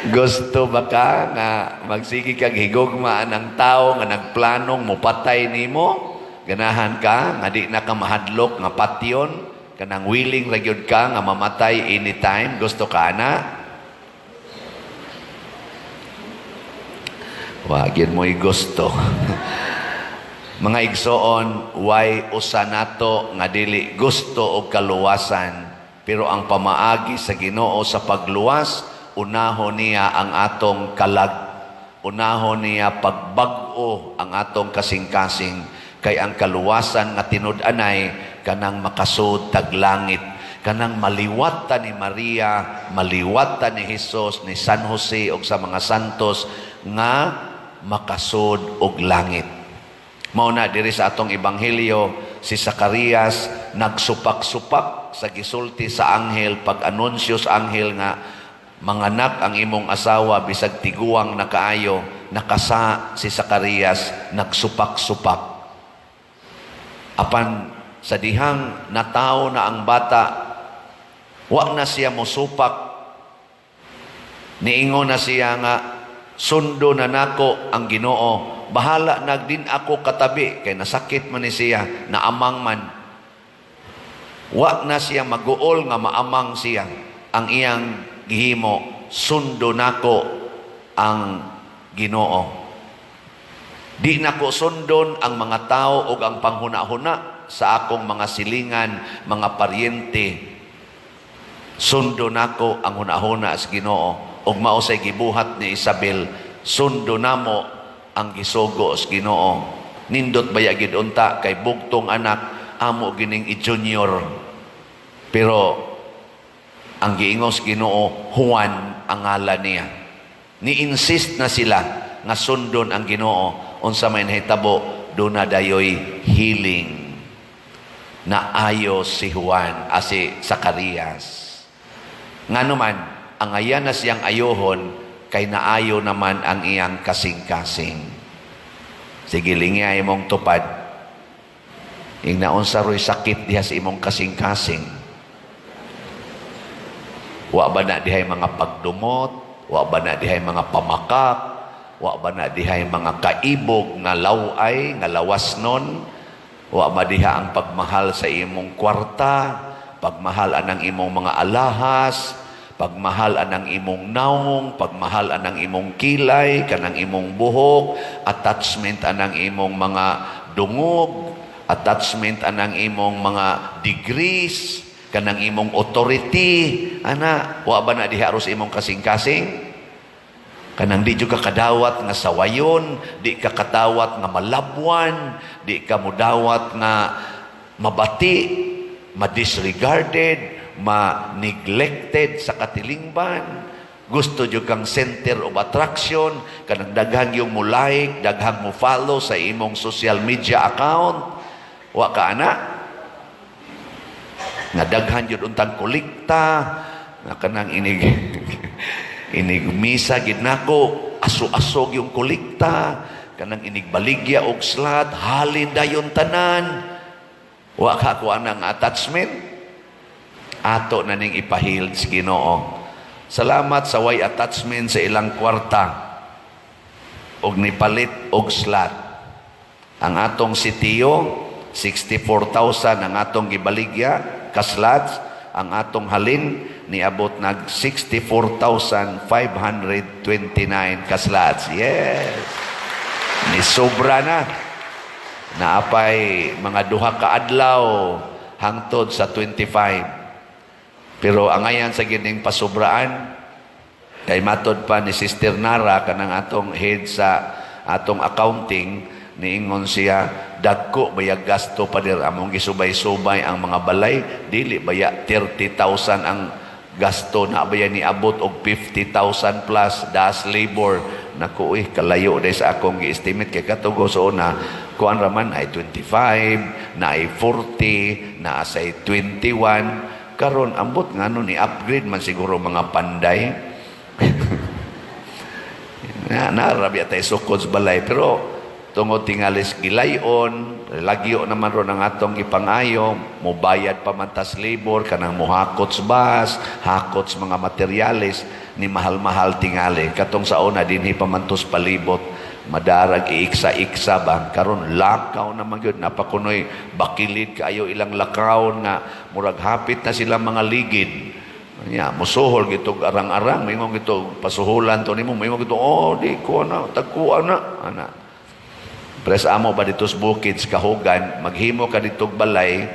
Gusto ba ka nga magsigi kag higugmaan ang tao nga nagplanong mopatay nimo? Ganahan ka nga di na ka mahadlok nga patyon, kanang willing ra gyud ka nga mamatay anytime? Gusto ka na? Wagin mo'y gusto. Mga igsoon, why usa nato nga dili gusto og kaluwasan, pero ang pamaagi sa Ginoo sa pagluwas unahon niya ang atong kalag, unahon niya pagbag-o ang atong kasing-kasing, kay ang kaluwasan nga tinud-anay kanang makasud taglangit, kanang maliwata ni Maria, maliwata ni Jesus, ni San Jose ug sa mga santos nga makasud og langit. Mao na diri sa atong ebanghelyo si Zacarias nagsupak-supak sa gisulti sa anghel pag-anunsyo sa anghel nga manganak ang imong asawa bisag tiguang na kaayo. Nakasa si Zacarias nagsupak-supak. Apan sa dihang nataw na ang bata, wa na siya mosupak. Niingon na siya nga, sundo na nako ang Ginoo. Bahala nagdin ako katabi kay nasakit man ni siya, naamang man. Wa na siya maguol nga maamang siya. Ang iyang gihimo, sundo nako ang Ginoo. Di nako sundon ang mga tao ug ang panghuna-huna sa akong mga silingan, mga paryente. Sundo nako ang huna-huna sa Ginoo. Ug mao say gibuhat ni Isabel, sundo namo ang gisugo sa Ginoo. Nindot baya gid unta kay bugtong anak amo gining i-junior. Pero ang giingos Ginoo, Juan ang ngalan niya. Ni-insist na sila nga sundon ang Ginoo. Unsa may nahitabo, doon na dayoy healing. Naayo si Juan, si Zacarias. Nga naman, ang ayan na siyang ayohon, kay naayo naman ang iyang kasing-kasing. Sige, lingay mong tupad. Ing naunsa ro'y sakit diha sa imong kasing-kasing. Wa ba na dihay mga pagdumot, wa ba na dihay mga pamakak, wa ba na dihay mga kaibog nga laway, nga lawasnon, wa ba diha ang pagmahal sa imong kwarta, pagmahal anang imong mga alahas, pagmahal anang imong naong, pagmahal anang imong kilay, kanang imong buhok, attachment anang imong mga dungog, attachment anang imong mga degrees, kanang imong authority, ana, wa ba na diha aros imong kasing-kasing? Kanang di ka kadawat nga sawayon, di ka kadawat nga malabwan, di ka mudawat nga mabati, ma-disregarded, ma-neglected sa katilingban. Gusto jud kang center of attraction, kanang daghang yung mo like, daghang mo follow sa imong social media account. Wa ka ana? Nga daghan yun untang kolekta, nga kanang inigmisa gid nako, aso-asog yung kolekta, kanang inigbaligya og slat, halin dayon tanan. Wa ka kuha ng attachment, ato na ning ipahil sa Ginoo. Salamat sa way attachment sa ilang kwarta, og nipalit og slat. Ang atong sitiyo, 64,000 ang atong gibaligya, kaslats, ang atong halin niabot nag 64,529 kaslats. Yes. Ni sobra na. Naapay mga duha ka adlaw hangtod sa 25. Pero ang ayan sa gining pasubraan, kay matod pa ni Sister Nara kanang atong head sa atong accounting, niingon siya, dagko baya gasto pa dir among gisubay-subay ang mga balay, dili baya 30,000 ang gasto na ba yan niabot og 50,000 plus das labor. Naku, kalayo dahil sa akong gi-estimate kay katugo so na kuan raman ay 25, na ay 40, na asay 21. Karon ambot ngano ni upgrade man siguro mga panday. Narabi atay sukod sa balay pero tungod tingalis gilayon, lagyo naman ron ang atong ipangayo, mubayad pa man tas labor, kanang muhakots bus, hakots mga materyales, ni mahal-mahal tingali. Katong sa una, dinhi pa man tos palibot, madarag iiksa-iksa ba? Karon lakaw naman yun, napakunoy, bakilid kaayo ilang lakaw nga, murag hapit na silang mga ligid. Musuhol gitog arang-arang, mayroong gitog pasuhulan to nimo, mayroong gitog, di ko na, tagkuha na, Pres amo ba dito sa Bukids, Kahugan, maghimo ka dito balay,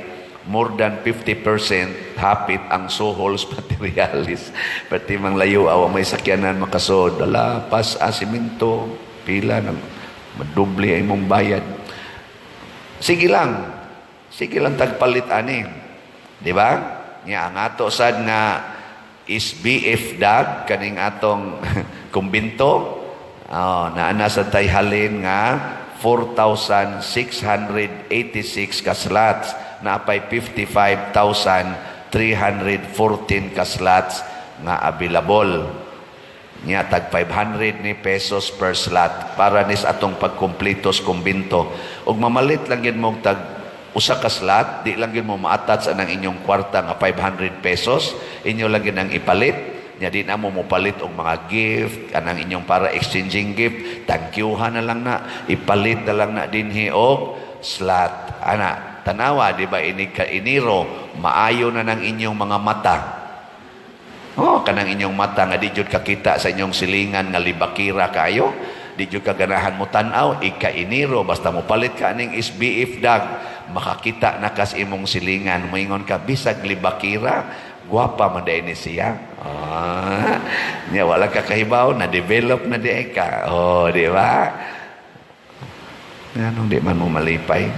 more than 50% hapit ang suhols materialis. Pati mang layo, awa may sakyanan makasod, dala, pas, asiminto, pila, madubli ay mong bayad. Sige lang tagpalit ani. Di ba? Nga, ang ato sad nga is BF dag, kaning atong kumbinto, naana sa tayhalin nga 4,686 ka slots, na apay 55,314 ka slots nga available. Nya tag 500 ni pesos per slot para nis atong pagkumpletos kumbinto. Ug mamalit lang gid mo tag usa ka slot, di lang gid mo ma-attach anang inyong kwarta nga 500 pesos, inyo lang gid ang ipalit. Nya di na mo palit og mga gift, kanang inyong para exchanging gift, thankyuhan na lang na, ipalit na lang na dinhi og slot. Ana, tanawa, di ba, iniro, maayo na ng inyong mga mata. Kanang inyong mata nga di jud kakita sa inyong silingan nga libakira kayo, di jud kaganahan mo tanaw, ika-iniro, basta mo palit ka ning SBF dag, makakita na kas imong silingan, moingon ka, bisag libakira, guwapa man dahil ni siya. Niya, wala ka kahibaw, na-develop na di ka. Di ba? Anong di man mo malipay?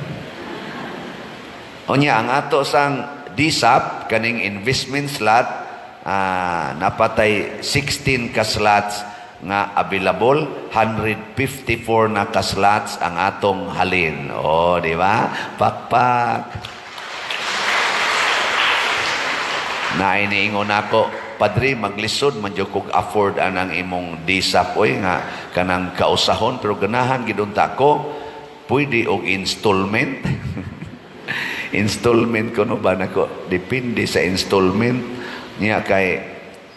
Niya, ang ato sang DSAP, kaning investment slot, napatay 16 ka slots nga available, 154 na ka slots ang atong halin. Di ba? Pakpak. Na iniingon ako, Padre, maglisod, manjog kog afford anang imong DSAP, nga kanang kausahon, pero ganahan gidunta ko, pwede og installment. Installment ko no ba nako? Depende sa installment niya kay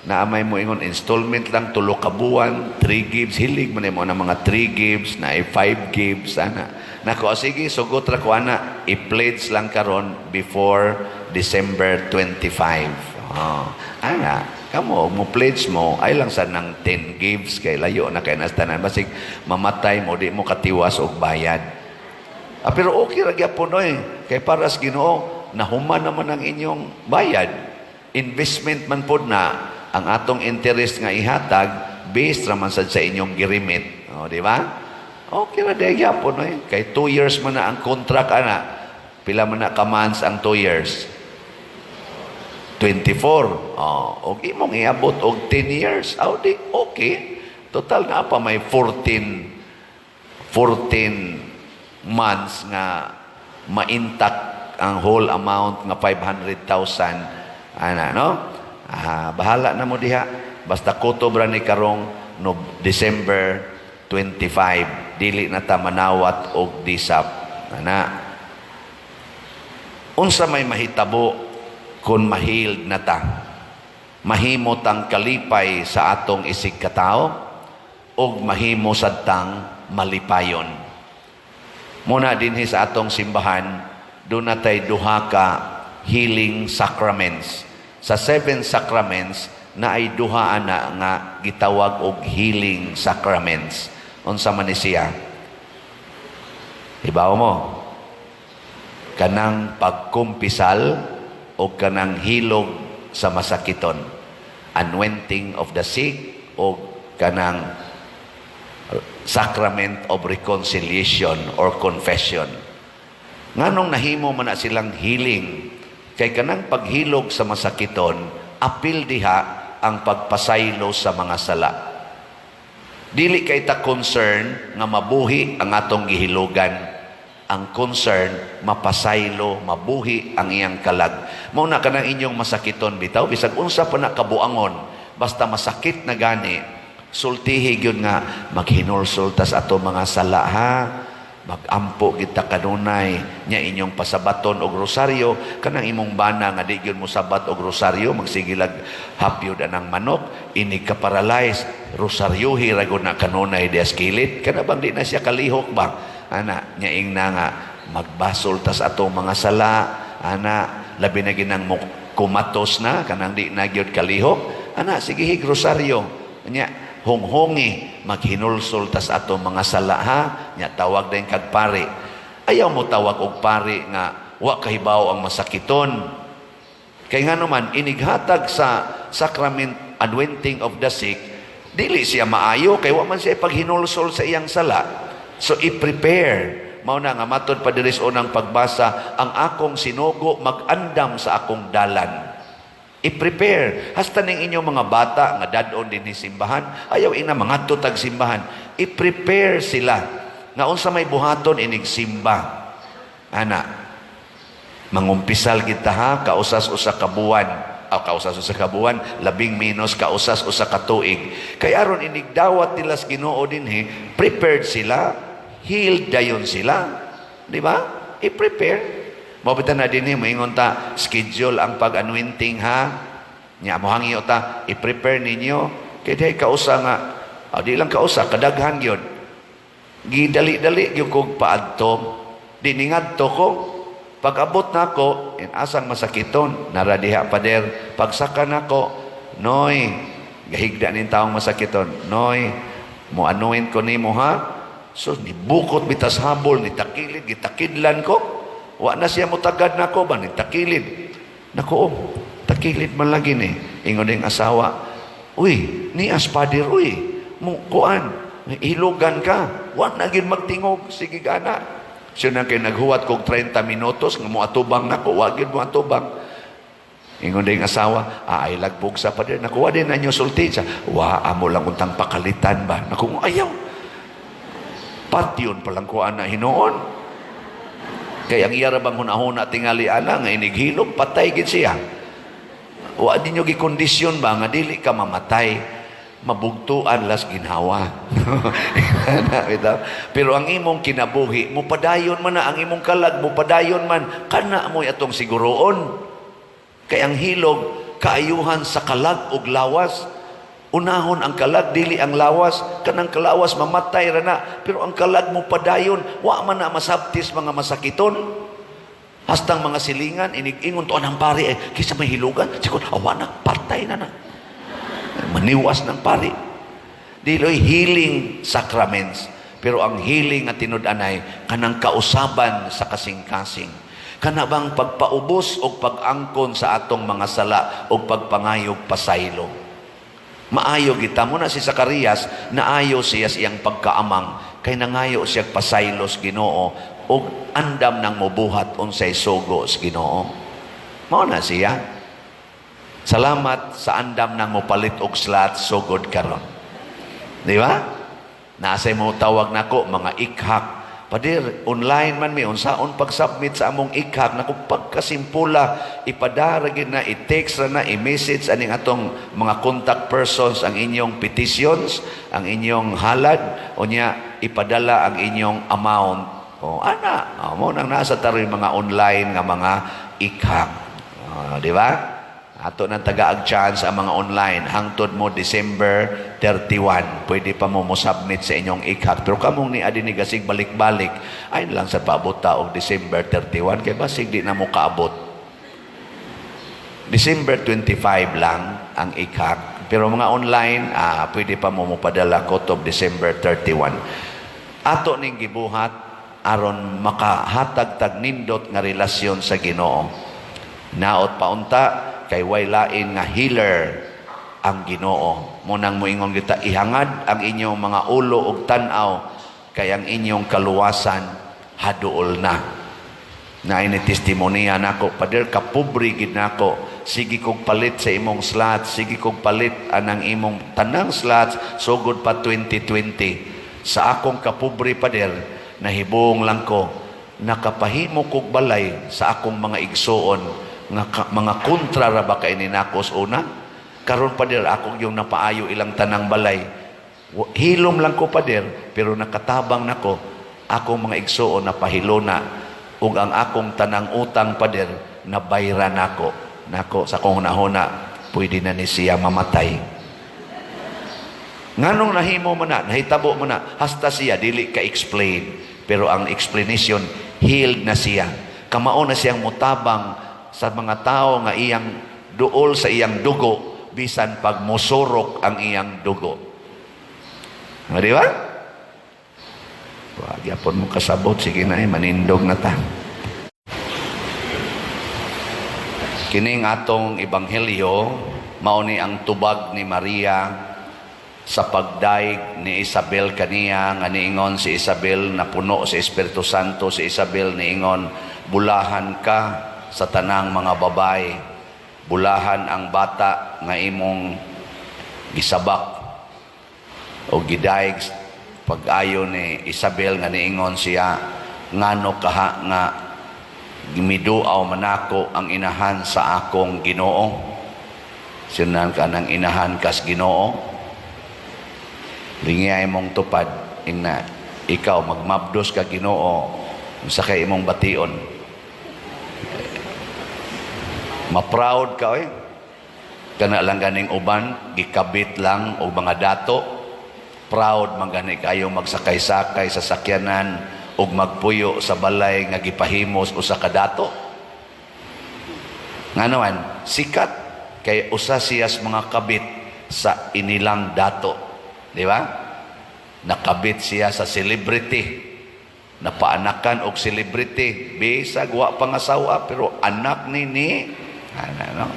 naamay mo ingon installment lang tulo ka buwan, 3 gigs, hilig man mo na mga 3 gigs, na 5 gigs, Nako, sige, sugot ra ko ana, i-pledge lang karon before December 25. Kamo, mo pledge mo, ay lang sa nang 10 gives kay layo na kay nastanan. Basig, mamatay mo, di mo katiwas og bayad. Pero okay ra gyapon kay para sa Ginoo, nahuman naman ang inyong bayad. Investment man pod na, ang atong interest nga ihatag, based raman sad sa inyong girimit. Di ba? Okay na dahil yapon, Kay 2 years man na ang contract, Pila man na ka-months ang 2 years? 24. Okay mong iabot og 10 years. Okay. Total na pa may 14 months nga ma-intact ang whole amount nga 500,000. Bahala na mo diha. Basta kutobra ni karong no December 25, dili na ta manawat og DSAP. Unsa may mahitabo kung mahiled na ta? Mahimo tang kalipay sa atong isig katao og mahimo sad tang malipayon. Muna dinhi sa atong simbahan, doon natay duha ka healing sacraments. Sa 7 sacraments na ay duha ana nga gitawag og healing sacraments. Unsa man ni siya? Ibaw mo, kanang pagkumpisal o kanang hilog sa masakiton, anointing of the sick o kanang sacrament of reconciliation or confession. Nganong nahimo man na silang healing? Kay kanang paghilog sa masakiton, apil diha ang pagpasaylo sa mga sala. Dili kay ta concern nga mabuhi ang atong gihilugan. Ang concern, mapasaylo, mabuhi ang iyang kalag. Mao na kanang inyong masakiton bitaw, bisag unsa pa na kabuangon, basta masakit na gani, sultihi yun nga, maghinulsultas ato mga sala ha, magampo kita kanunay, nya inyong pasabaton og rosaryo, kanang imong bana nga di yun mo sabat og rosaryo, magsigilag hapyod anang manok, inig ka paralyze, rosaryohi ragon na kanunay dias kilid, kana bang di na siya kalihok ba? Ana, nyaing na nga, magbasol tas atong mga sala, ana, labi na ginang kumatos na, kanang di na gyud kalihok, ana, sige hig rosaryo, nya, honghongi, maghinulsol tas atong mga sala ha, nya tawag din kag pari. Ayaw mo tawag og pari nga, wa kahibaw ang masakiton. Kay nga naman, inighatag sa sacrament anointing of the sick, dili siya maayo, kay wa man siya paghinulsol sa iyang sala. So, i-prepare. Mao na nga matod pa diri sa unang pagbasa, ang akong sinugo mag-andam sa akong dalan. I-prepare. Hasta ning inyong mga bata nga dadon din ni simbahan, ayaw ina mga tutag simbahan. I-prepare sila. Nga unsa may buhaton inig simba. Ana, mangumpisal kita ha, kausas usa ka buwan. Kausas usa ka buwan, 10 kausas usa ka tuig. Kaya aron inig dawat nila sa Ginoo dinhi, prepared sila. Healed dayon sila. Di ba? I-prepare. Mabitan na din maingon ta, schedule ang pag-anointing ha. Nya mo hangyo ta, i-prepare ninyo. Kaya di kausa nga, di lang kausa, kadaghan yun. Gidali-dali yung kong paadto. Diningadto ko. Pag-abot na ko, asang masakiton, naradiha pader. Pagsaka na ko, noy, gahigda nin taong masakiton. Noy, mo anoint ko ni mo ha. So, nibukot bitas habol, nitakilid, gitakidlan ko. Wa na siya mutagad na ko ba, nitakilid. Naku, takilid man lagi ni. Ingon yung asawa, uy, ni aspadir, uy, kuan, ilugan ka. Wa na gin magtingog, sige gana. Siya na kayo naghuwat kong 30 minutos, nga mo atubang na ko, wa gin mo atubang. Ingon yung asawa, ay lagbog sa padir. Nakuha din na nyo sulti siya. Wa, amo lang untang pakalitan ba? Naku, ayaw. Patyon palang kuan na hinoon. Kaya ang iya rabang hunahuna tingali ana nga inighilom, patay gid siya. Wa din nyo gikondisyon ba nga dili ka mamatay, mabugtuan las ginhawa. Pero ang imong kinabuhi, mupadayon man na ang imong kalag, mupadayon man, kana mo atong siguroon. Kaya ang hilog, kaayuhan sa kalag ug lawas. Unahon ang kalag, dili ang lawas. Kanang kalawas, mamatay ra na. Pero ang kalag mo padayon, wa man na masabtis mga masakiton. Hastang mga silingan, inig-ingon to anang pari, kisa may hilugan, sikot, awa na, patay na na. Maniwas ng pari. Diloy healing sacraments. Pero ang healing at tinud-anay, kanang kausaban sa kasing-kasing. Kanabang pagpaubos o pag-angkon sa atong mga sala o pagpangayog pasaylo. Maayo kita mo na si Zacarias, naayo siya siyang pagkaamang, kay nangayo siya pasaylos Ginoo, o andam ng mubuhat unsay sugo sa Ginoo. Mao na siya. Salamat sa andam ng mupalit og slat sugod karon. Di ba? Nasay mo tawag nako mga ikhak. Padir, online man mi unsaon pag-submit sa among ikhak na kung pagkasimpula, ipadaragin na, i-text na, i-message aning atong mga contact persons ang inyong petitions, ang inyong halad, o niya, ipadala ang inyong amount. O, mo nang nasa taroy mga online nga mga ikhak. Di ba? Ato ng taga-ag chance ang mga online. Hangtod mo December 31. Pwede pa mo submit sa inyong ikhak. Pero kamong ni Adi ni Gasig balik-balik, ay lang sa paabot ta og December 31. Kaya basig di na mo kaabot. December 25 lang ang ikhak. Pero mga online, pwede pa mo padala ko to December 31. Ato ning gibuhat, aron makahatag-tag nindot nga relasyon sa Ginoo. Naot paunta, kay way lain nga healer ang Ginoo. Munang moingon kita, ihangad ang inyong mga ulo ug tan-aw, kay ang inyong kaluwasan haduol na. Na ini testimonya nako, pader kapubri gid nako sige kog palit sa imong slots, sige kog palit anang imong tanang slots, sugod pa 2020. Sa akong kapobre pader, nahibong lang ko, nakapahimo kog balay sa akong mga igsoon, mga kontra ra ba kay ninakos una? Karon pader, akong yung napaayo ilang tanang balay. Hilom lang ko pader, pero nakatabang nako, akong mga igsoon na pahilona, ug ang akong tanang utang pader nabayra nako sa kong nahuna pwede na ni siya mamatay. Nganong nahimo mo na, nahitabo mo na, hasta siya dili ka explain, pero ang explanation healed na siya, kamao na siyang mutabang sa mga tao nga iyang duol sa iyang dugo bisan pag mosurok ang iyang dugo. Di ba? Wag yapon mo kasabot, sige na manindog na ta. Kining atong ebanghelyo mao ni ang tubag ni Maria sa pagdaig ni Isabel kaniya, nga niingon si Isabel na puno sa Espiritu Santo. Si Isabel niingon, bulahan ka sa tanang mga babae, bulahan ang bata nga imong gisabak o gidaig. Pag-ayo ni Isabel nga niingon siya, ngano kaha nga gimiduaw manako ang inahan sa akong Ginoo. Sinan ka ng inahan kas Ginoo. Lingay mong tupad ina ikaw magmabdos ka Ginoo sa kay imong bation. Ma-proud ka kana lang ganing uban gikabit lang og mga dato. Proud man gani kayo magsakay-sakay sa sakyanan ug magpuyo sa balay nga gipahimos usa ka dato. Nganoan sikat kay usa siya sa mga kabit sa inilang dato, di ba? Nakabit siya sa celebrity, napaanakan og celebrity, bisag wa pangasawa pero anak ni ano.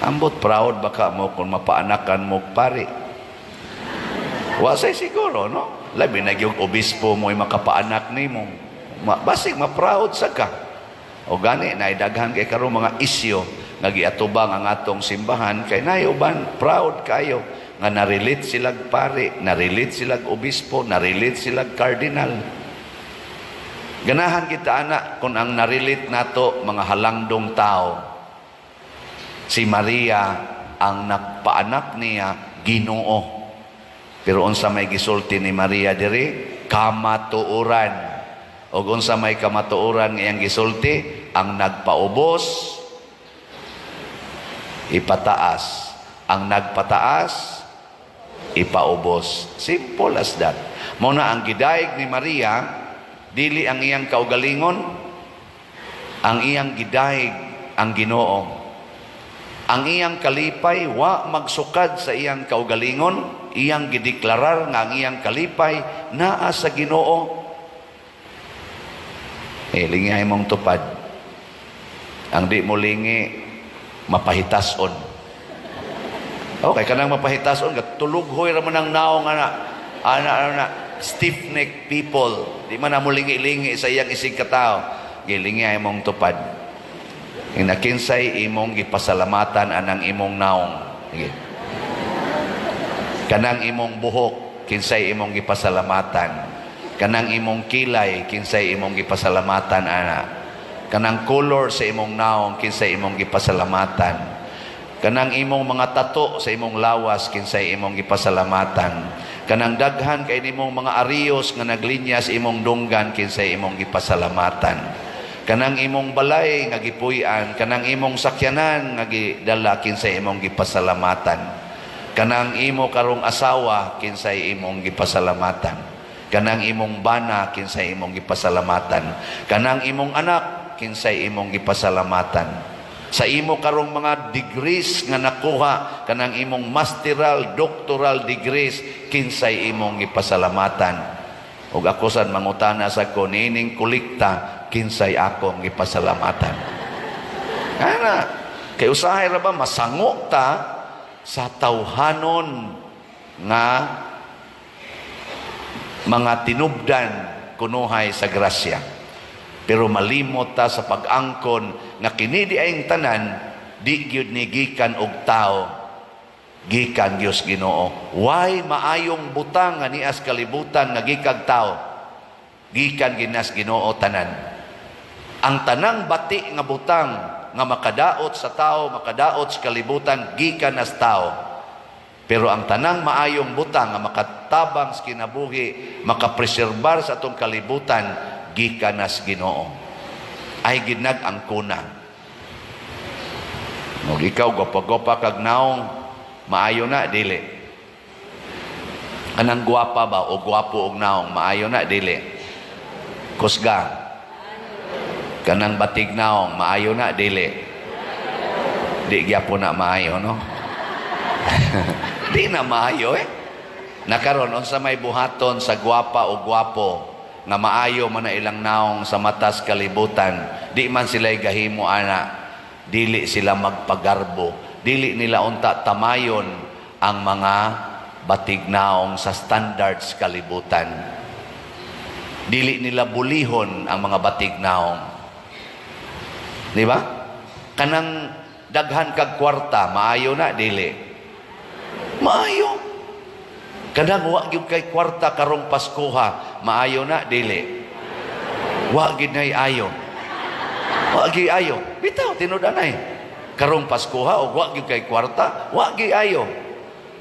Ambot proud baka mo kung mapaanakan mo pari. Wasay siguro, no? Labi na yung obispo mo ay makapaanak ni mo. Basig, ma-proud sa ka. O gani, naidaghan kay karong mga isyo, nagiatubang ang atong simbahan, kay naiuban, proud kayo, nga narelate silag pare, narelate silag obispo, narelate silag cardinal. Ganahan kita, anak, kung ang narelate nato, mga halangdong tao, si Maria, ang nagpaanak niya, Ginoo. Pero unsa may gisulti ni Maria diri, kamatuoran. O unsa may kamatuoran iyang gisulti, ang nagpaubos ipataas, ang nagpataas ipaubos. Simple as that. Muna ang gidaig ni Maria, dili ang iyang kaugalingon, ang iyang gidaig ang Ginoo. Ang iyang kalipay wa magsukad sa iyang kaugalingon, iyang gideklarar nga ang iyang kalipay naa sa Ginoo. Lingay mong tupad. Ang di mo lingi mapahitason. Okay, kanang mapahitason tulughoy ra man ang naong ana stiff-necked people. Di man na mo lingi-lingi sa iyang isig katao. Gilingay mong tupad. Inakinsay imong gipasalamatan anang imong naong. Kanang imong buhok, kinsay imong gipasalamatan. Kanang imong kilay, kinsay imong gipasalamatan ana. Kanang color sa imong naong, kinsay imong gipasalamatan. Kanang imong mga tato sa imong lawas, kinsay imong gipasalamatan. Kanang daghan kay nimong mga ariyos nga naglinyas imong dunggan, kinsay imong gipasalamatan. Kanang imong balay nga gipuy-an, kanang imong sakyanan nga gidala, kinsay imong gipasalamatan. Kanang imo karong asawa, kinsay imong gipasalamatan. Kanang imong bana, kinsay imong gipasalamatan. Kanang imong anak, kinsay imong gipasalamatan. Sa imo karong mga degrees nga nakuha, kanang imong masteral, doctoral degrees, kinsay imong gipasalamatan. Ug ako sad mangutana sa ko, nining kulikta, kinsay akong gipasalamatan. Ana, kay usahay ra ba masango ta sa tawhanon nga mga tinubdan kunuhay sa grasya. Pero malimot ta sa pag-angkon nga kini di ayong tanan di gyud ni gikan og tao, gikan Dios Ginoo. Why maayong butang nga nias kalibutan nga gikag tao, gikan ginas Ginoo tanan. Ang tanang bati nga butang nga makadaot sa tao, makadaot sa kalibutan, gikan as tao. Pero ang tanang maayong butang nga makatabang sa kinabuhi, makapreserbar sa atong kalibutan, gikan as Ginoo. Ay ginag ang kuna. Ug ikaw gwapa-gwapa kag naong, maayo na dili. Kanang gwapa ba o gwapo og naong, maayo na dili. Kusga. Kanang batig naong, maayo na dili. Di gyapon na maayo, no? Di na maayo Nakaron unsa may buhaton sa gwapa o gwapo nga maayo man na ilang naong sa matas kalibutan, di man sila gahimo ana, dili sila magpagarbo, dili nila unta tamayon ang mga batignaong sa standards kalibutan, dili nila bulihon ang mga batignaong, di ba? Kanang daghan kag kwarta, maayo na dili, maayo. Kanang wa gyud kay kwarta karong Paskuha, maayo na dili, wa gid nay ayo. Wagi ayo. Bitaw, tinudanay. Karong Paskuha o wagi kay kwarta, wagi ayo.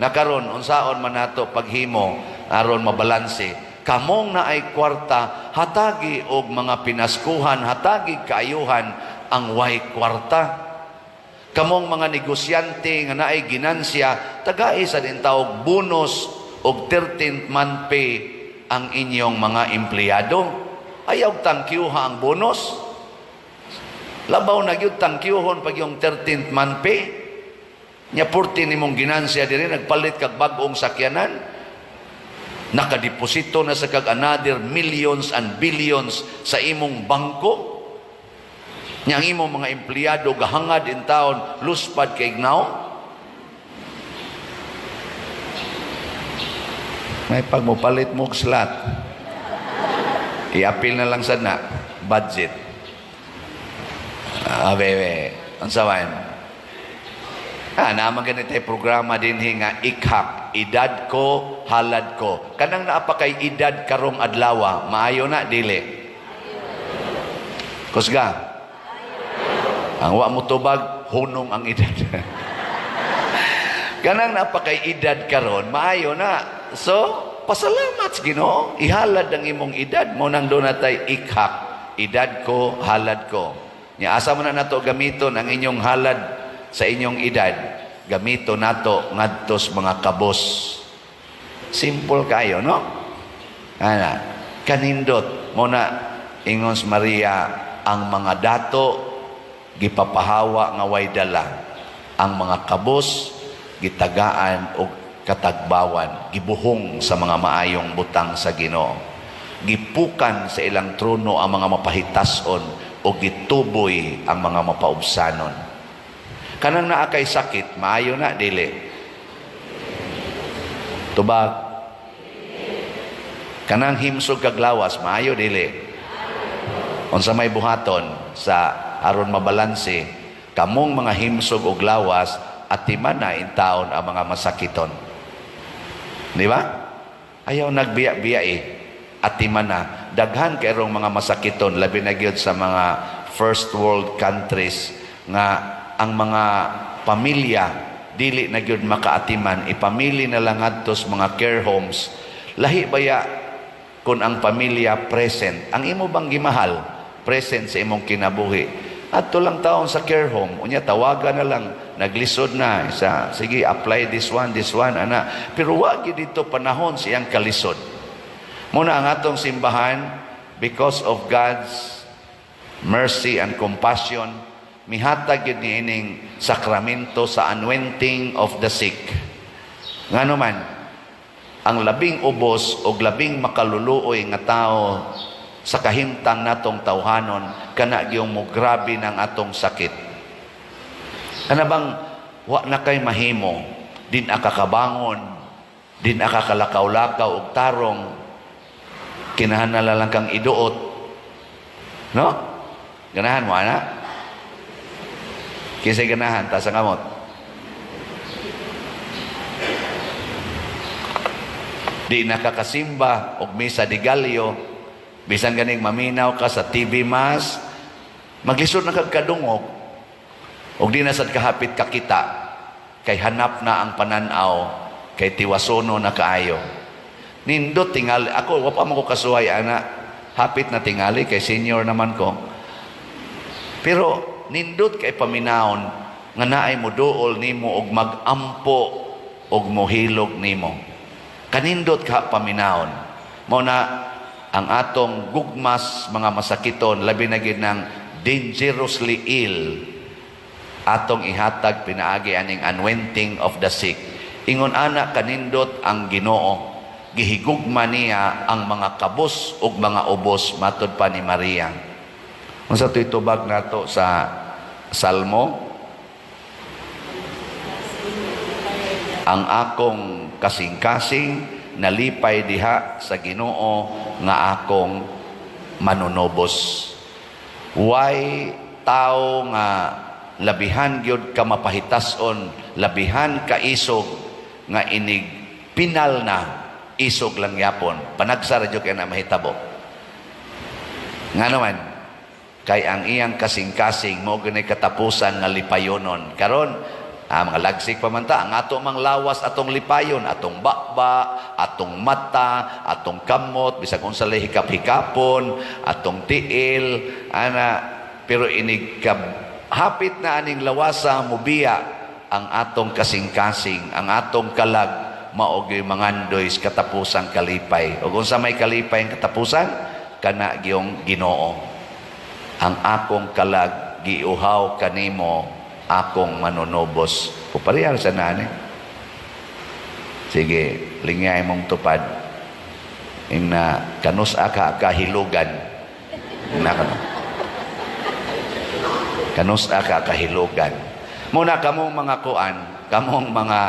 Nakaron, unsaon man nato paghimo, aron mabalanse. Kamong na ay kwarta, hatagi og mga pinaskuhan, hatagi kaayuhan ang way kwarta. Kamong mga negosyante nga naay ginansya, tagai sa din tawag bonus og 13th month pay ang inyong mga empleyado. Ayaw tangkyuha ang bonus. Labaw na gyud tangkyuhon pag yung 13th month pay. Nya 14 nimong ginansya diri, nagpalit kag bag-ong sakyanan, nakadeposito na sa kag another millions and billions sa imong bangko. Nya ang imong mga empleyado gahangad in taon, luspad kay ignaw. May pagmupalit mo slot, i-appeal na lang sana budget. Bebe, ang sawan. Naman ganito yung programa din nga ikhak, edad ko, halad ko. Kanang naapa kay edad karong adlawa, maayo na, dili. Kusga. Ang wa mo tubag, hunong ang edad. Kanang naapa kay edad karon, maayo na. So, pasalamat sa Ginoo. Ihalad ang imong edad mo nang doon natay ikhak, edad ko, halad ko. Nya asa man na nato gamiton ang inyong halad sa inyong edad, gamito nato ngadtos mga kabos. Simple kayo, no? Ana, kanindot mo na ingos Maria ang mga dato gipapahawa nga way dala, ang mga kabos gitagaan og katagbawan, gibuhong sa mga maayong butang sa Ginoo, gipukan sa ilang trono ang mga mapahitason o gituboy ang mga mapaubsanon. Kanang naa kay sakit, maayo na dili. Tubag. Kanang himsog kag lawas, maayo dili. Unsa may buhaton sa aron mabalanse, kamong mga himsog og lawas at timan na in taon ang mga masakiton. Di ba? Ayaw nagbiya-biya at timan na. Daghan kayrong mga masakiton, labi na gyud sa mga first world countries nga ang mga pamilya dili na gyud makaatiman, ipamili na lang adtos mga care homes. Lahi baya kung ang pamilya present, ang imo bang gimahal present sa imong kinabuhi, adto lang taon sa care home, unya tawagan na lang, naglisod na isa, sige apply this one ana, pero wag dito panahon siyang kalisod. Muna ang atong simbahan, because of God's mercy and compassion, mihatag yun niining sakramento sa anointing of the sick. Nga naman, ang labing ubos o labing makaluluoy nga tao sa kahimtang natong tawhanon, kana gyung mo grabe ng atong sakit. Kana bang wa na kay mahimo, din akakabangon, din akakalakaw-lakaw og tarong, kinahanala lang kang iduot. No? Ganahan mo, ana? Kisay ganahan ta sa kamot. Di nakakasimba og misa di galyo, bisan ganing maminaw ka sa TV mas, maglisod na kag kadungog, og di na sad kahapit kakita, kay hanap na ang pananaw, kay tiwasono na kaayo. Nindot tingali, ako, wapa mo ko kasuhay, ana, hapit na tingali, kay senior naman ko. Pero, nindot kay paminahon, nga naay mo duol nimo og magampo og mohilog nimo. Kanindot ka paminahon. Mao na ang atong gugmas mga masakiton labi na gid ng dangerously ill atong ihatag pinaagi aning anointing of the sick. Ingon ana kanindot ang Ginoo, gihigugma niya ang mga kabus ug mga ubos matud pa ni Maria. Unsa to'y tubag nato sa Salmo? Ang akong kasing-kasing nalipay diha sa Ginoo nga akong manunobos. Why tao nga labihan gyud ka mapahitason, labihan ka isog nga inig pinal na isog lang yapon. Panagsara jud kay na mahitabo. Nga naman kay ang iyang kasing-kasing mo ganay katapusan nga lipayonon. Karon mga lagsik pamanta, ang ato mang lawas atong lipayon, atong bakba, atong mata, atong kamot, bisag unsa lay hikap-hikapon, atong tiil, pero inig hapit na aning lawasa mubiya ang atong kasing-kasing, ang atong kalag, maogi mangandoy katapusang kalipay. O kung sa may kalipay ang katapusan, kana giyong Ginoo. Ang akong kalag, giuhaw kanimo, akong manunobos. Puparihar sa nani. Sige, lingay mong tupad. Ina kanus aka kahilugan. Ina kanus aka kahilugan. Muna kamong mga kuan, kamong mga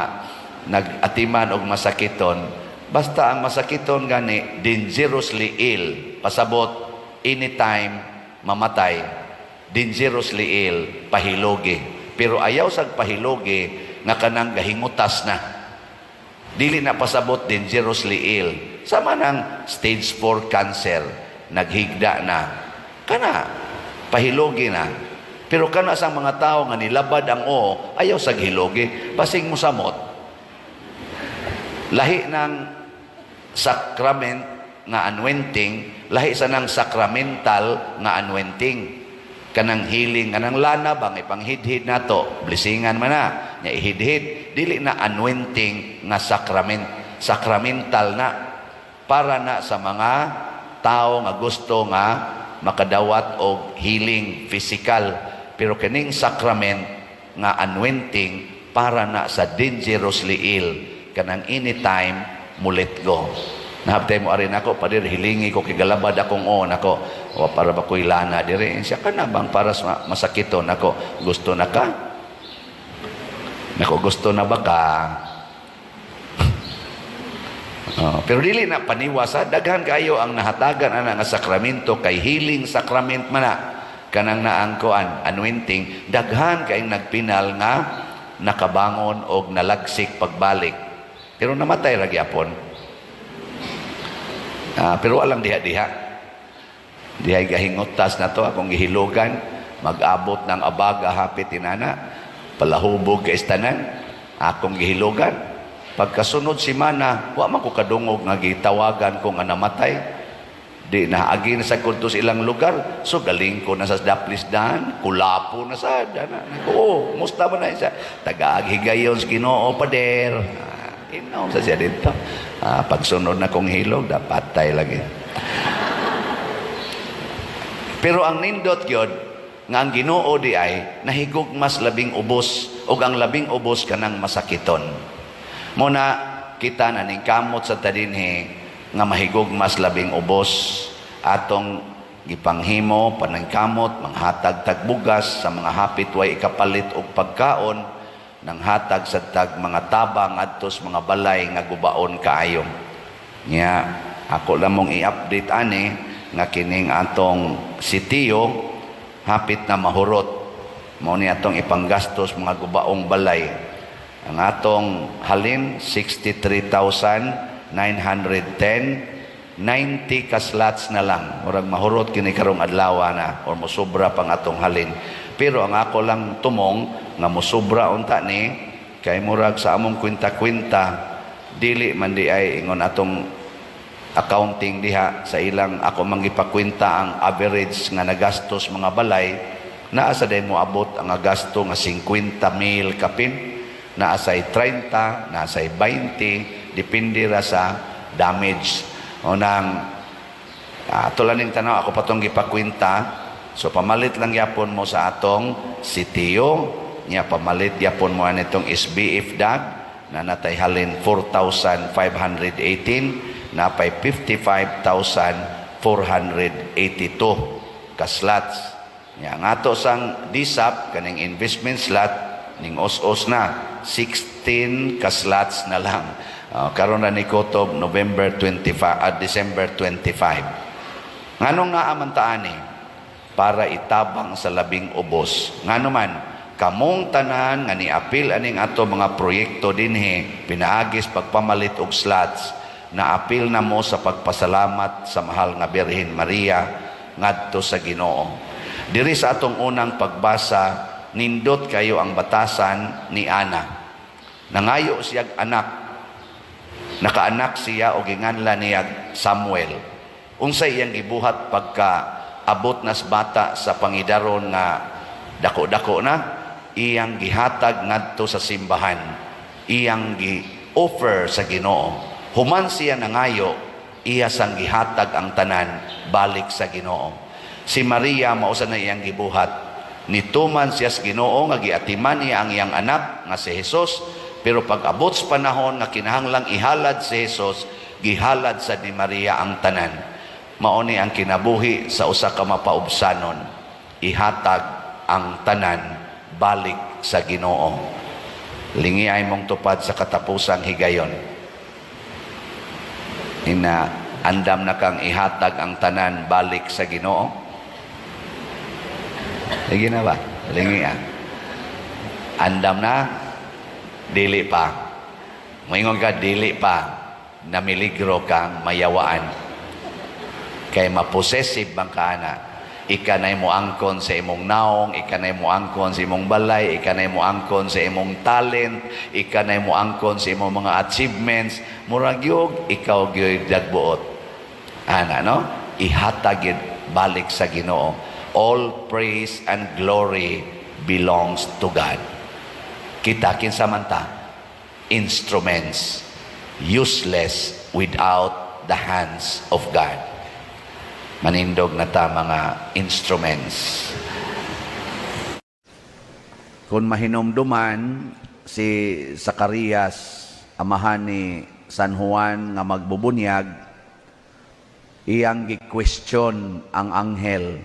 nag-atiman og masakiton, basta ang masakiton gani dangerously ill, pasabot anytime mamatay, dangerously ill, pahilogi. Pero ayaw sag pahilogi nga kanang gahingutas na. Dili na pasabot dangerously ill. Sama ng stage 4 cancer, naghigda na. Kana, pahilogi na. Pero kana sang mga tao nga nilabad ang ayaw sag hilogi, basing mo samot. Lahi ng sacrament nga anointing, lahi sa ng sacramental nga anointing. Kanang healing, kanang lana bang ipanghidhid nato, blessingan man na, nya ihidhid, dili na anointing nga sacramental na, para na sa mga tao nga gusto nga makadawat og healing physical. Pero kining sacrament nga anointing para na sa dangerously ill, kanang anytime mulit go. Nahabtay mo arin ako, padir hilingi ko kigalabad akong nako, o para ba ko'y lana dire. Siya ka na bang para masakiton ako, gusto na ka? Nako, gusto na ba ka? Pero dili na paniwasa, daghan kayo ang nahatagan ana nga sakramento, kay healing sacrament man na, kanang naangkoan, anointing, daghan kayong nagpinal nga nakabangon og nalagsik pagbalik. Pero namatay ra gyapon. Pero walang diha-diha. Dihay gahingotas na to, akong gihilugan, mag-abot ng abaga hapit inana, palahubog ka istanan, akong gihilugan. Pagkasunod si Mana, wa man ko kadungog nga gitawagan ko nga namatay. Di na agi na sa kultos ilang lugar, so galing ko na sa daplisdan, kulapo na sa dana. Musta ba na isa? Taga-aghigayon sa Ginoo, pader. Inaw sa siya dito. Pagsunod na kong hilog, patay lagi. Pero ang nindot yun, nga ang Ginoo di ay nahigugmas labing ubos, o ang labing ubos kanang masakiton. Muna, kita na ning kamot sa tadinhi, nga mahigugmas labing ubos, atong gipanghimo, panangkamot, manghatag tagbugas, sa mga hapit way ikapalit og pagkaon, nang hatag sa tag mga tabang adtos mga balay nga gubaon kaayo. Nya ako lamong i-update ani nga kining atong sitiyo hapit na mahurot. Mao ni atong ipanggastos mga gubaong balay. Ang atong halin 63,910, 90 ka slots na lang. Murag mahurot kini karong adlaw na or mosobra pang atong halin. Pero ang ako lang tumong nga mosobra unta ni kay murag sa among kwenta-kwenta dili man di ay ingon atong accounting diha sa ilang ako mangipakwenta ang average nga nagastos mga balay naa sa day mo abot ang gasto nga 50,000 kapin, naa say 30, naa say 20, depende ra sa damage. O nang tulaning tanaw ako patong gipakwenta, so pamalit lang yapon mo sa atong sitiyo, nya pamalit yapon mo anitong SBF DAG na natay halin 4,518, na pay 55,482 ka slots. Nya nga to sang DSAP kaning investment slot ning os-os na 16 ka slots na lang. Karon na ni kutob November 25 at December 25. Nganong naamantaan ni para itabang sa labing ubos. Ngano man kamong tanan nga niapil aning ato mga proyekto dinhi pinaagis pagpamalit og slots na apil na mo sa pagpasalamat sa mahal nga Birhen Maria ngadto sa Ginoo. Diri sa atong unang pagbasa, nindot kayo ang batasan ni Ana. Nangayo siyag anak. Nakaanak siya o ginganlan niya Samuel. Unsay iyang gibuhat pagka abot nas bata sa pangidaron nga dako-dako na, iyang gihatag ngadto sa simbahan. Iyang gi-offer sa Ginoo. Human siya nangayo, iya sang gihatag ang tanan balik sa Ginoo. Si Maria mausa na iyang gibuhat. Nituman siya sa Ginoo nga giatiman niya ang iyang anak nga si Jesus, pero pag abot sa panahon nga kinahanglang ihalad si Jesus, gihalad sa ni Maria ang tanan. Mao ni ang kinabuhi sa usa ka mapaubsanon, ihatag ang tanan balik sa Ginoo. Lingi ay mong tupad sa katapusang higayon. Andam na kang ihatag ang tanan balik sa Ginoo. Lagi na ba? Lingi andam na? Dili pa. Moingon ka, dili pa. Namiligro kang mayawaan. Kay mapossessive bang ka na. Ika na mo angkon sa imong naong, ika na mo angkon sa imong balay, ika na mo angkon sa imong talent, ika na mo angkon sa imong mga achievements, murag yug, ikaw gyud dagbuot. Ana, no? Ihatag balik sa Ginoo. All praise and glory belongs to God. Kita kinsamanta, instruments, useless without the hands of God. Manindog na ta mga instruments. Kung mahinumduman si Zacarias, amahan ni San Juan nga magbubunyag, iyang gi-question ang anghel.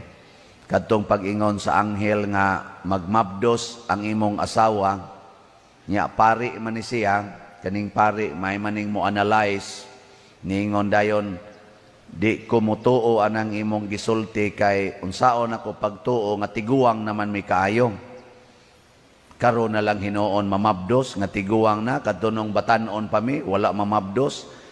Kadtong pag-ingon sa anghel nga magmabdos ang imong asawa, nya pari man ni siya, kaning pari may maning mo analyze, niingon dayon, di ko mutuo anang imong gisulti kay unsaon ako pagtuo nga tiguang naman may kaayo. Karon na lang hinuon mamabdos nga tiguang na, kadtunong batanon pa mi, wala mamabdos.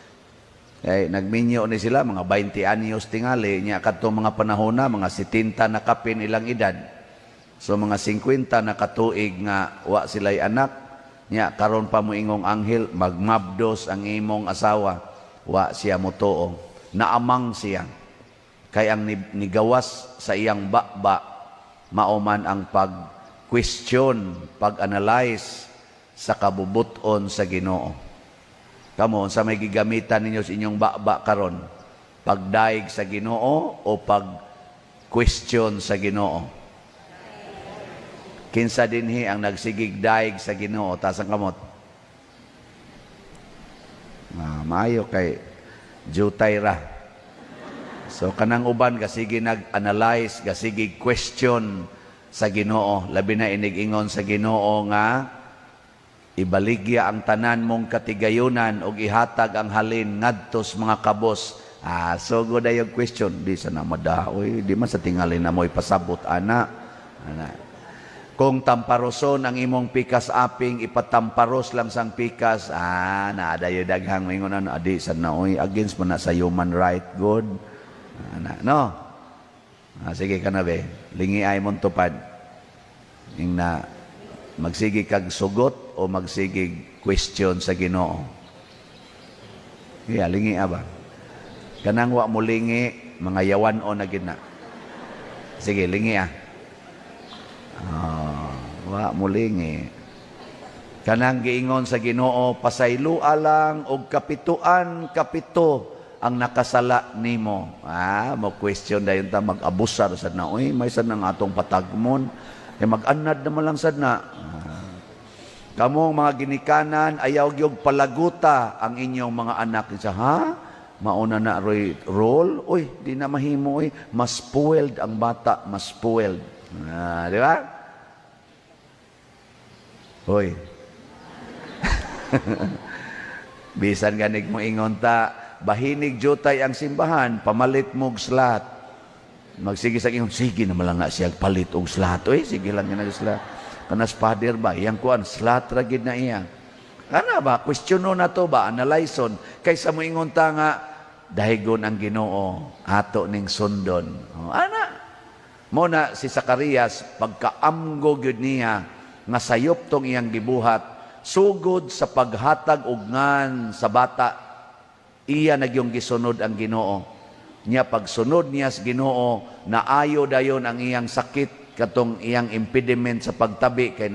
Kay nagminyo ni sila mga 20 anyos tingali nya kadtong mga panahon na mga 70 na kapin ilang edad. So mga 50 na katuig nga wa sila'y anak nya karon pa mo ingong anghel magmabdos ang imong asawa, wa siya mutuo. Naamang siya. Kay ang nigawas sa iyang bakba mauman ang pag-question, pag-analyze sa kabubuton sa Ginoo. Kamo, sa may gigamitan ninyo sa inyong bakba karon, pagdaig sa Ginoo o pag-question sa Ginoo? Kinsa dinhi ang nagsigig daig sa Ginoo tasang kamot? Maayo kay jutay ra. So kanang uban kasigi nag-analyze, kasigi question sa Ginoo, labi na inig-ingon sa Ginoo nga ibaligya ang tanan mong katigayunan o ihatag ang halin ngadtos mga kabos. So go na yung question. Di sana madaoy. Di man sa tingali na mo ipasabot, ana. Kung tamparoson ang imong pikas aping, ipatamparos lang sang pikas, naadayo daghang maingon adi sa naoy, against mo na sa human right, good. No? Sige ka na be, lingi ay mong tupad. Yung na, magsigi kag sugot o magsigi question sa Ginoo. Yeah, lingi ba? Kanang wa mo lingi, mga yawan o na gina. Sige, lingi wa mulingi. Kanang giingon sa Ginoo, pasaylua lang og kapituan kapito ang nakasala nimo. Mo question dayon ta mag-abusar sad na. Uy, may sad nang atong patagmon. Mag-anad naman lang sad na. Kamong mga ginikanan, ayaw gyud palaguta ang inyong mga anak. Mauna na roy role? Uy, di na mahimo. Mas spoiled ang bata, mas spoiled. Di ba? Hoy. Bisan ganig mo ingon ta, bahinig jutay ang simbahan, pamalit mog slat. Magsige sa ingon, sige na lang nga siya palit og slat. Oy, sige lang nga slat. Kanas father ba, iyang kuan slat ra gid na iya. Kana ba questiono na to ba, analyson kaysa mo ingon ta nga dahigon ang Ginoo ato ning sundon. Mo na si Zacarias pagkaamgo gyud niya nga sayop tong iyang gibuhat, sugod sa paghatag og ngan sa bata, iya nagyong gisunod ang Ginoo. Niya pagsunod niya sa Ginoo, naayo dayon ang iyang sakit, katong iyang impediment sa pagtabi, kay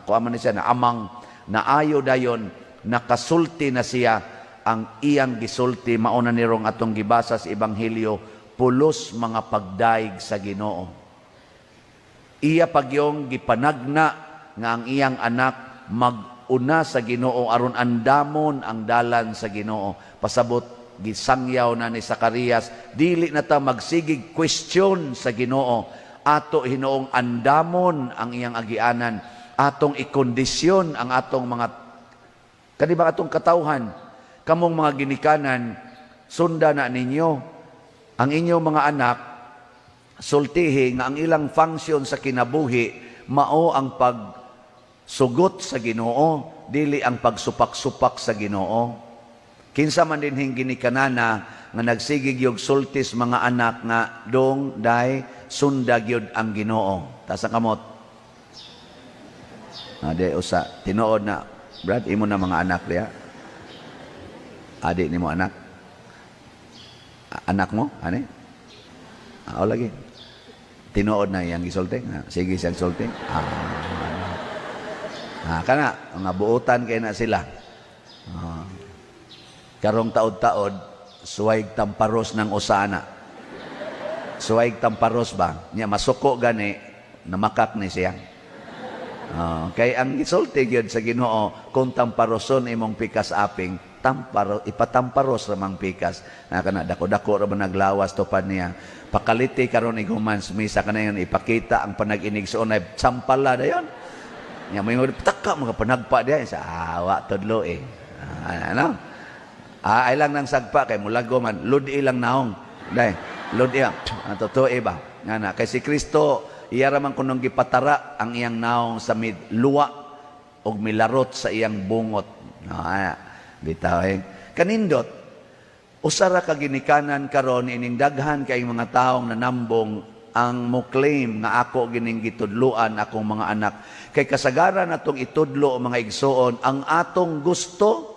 kuaman ni siya na amang, naayo dayon, nakasulti na siya, ang iyang gisulti, mauna nirong atong gibasa sa Ebanghelyo, pulos mga pagdaig sa Ginoo. Iya pagyong gipanagna nga ang iyang anak mag-una sa Ginoo aron andamon ang dalan sa Ginoo. Pasabot gisangyaw na ni Zacarias, dili na ta magsigig question sa Ginoo, ato hinoong andamon ang iyang agianan, atong ikondisyon ang atong mga kaniba atong katawhan. Kamong mga ginikanan, sunda na ninyo ang inyong mga anak, sultihi nga ang ilang function sa kinabuhi mao ang pagsugot sa Ginoo, dili ang pagsupak-supak sa Ginoo. Kinsa man din ginikanana nga nagsigig yog sultis mga anak nga dong day sunda gyud ang Ginoo. Tasa kamot. Ade usa tinuod na, Brad, imo na mga anak diha. Adik nimo anak. Anak mo, ani? Lagi. Tinuod na iyang gisulti. Sige siyang sulti. Kana, mga buutan kay na sila. Karong taod-taod, suwaig tamparos ng usana. Suwaig tamparos ba? Niya masuko gani, namakak ni siya. Kay ang gisulti gyud sa Ginoo, kung tamparoson imong pikas aping, ipatamparos ramang pikas. Kana dako-dako ra ba naglawas tupad niya. Pakaliti karon iguman misa kana yon, ipakita ang panag-inig sa unay sampala dayon. Nya may taka mga panagpa diya sa awa tudlo ano? Ay lang nang sagpa kay mulago man ludi lang naong. Dai, ludi totoo ba? Ngana kay si Kristo iya raman kunong gipatara ang iyang naong sa luwa og milarot sa iyang bungot. Bitaw kanindot usara ka ginikanan karon ining daghan kay mga taong nanambong ang mo claim nga ako gining gitudloan akong mga anak. Kay kasagaran atong itudlo o mga igsoon, ang atong gusto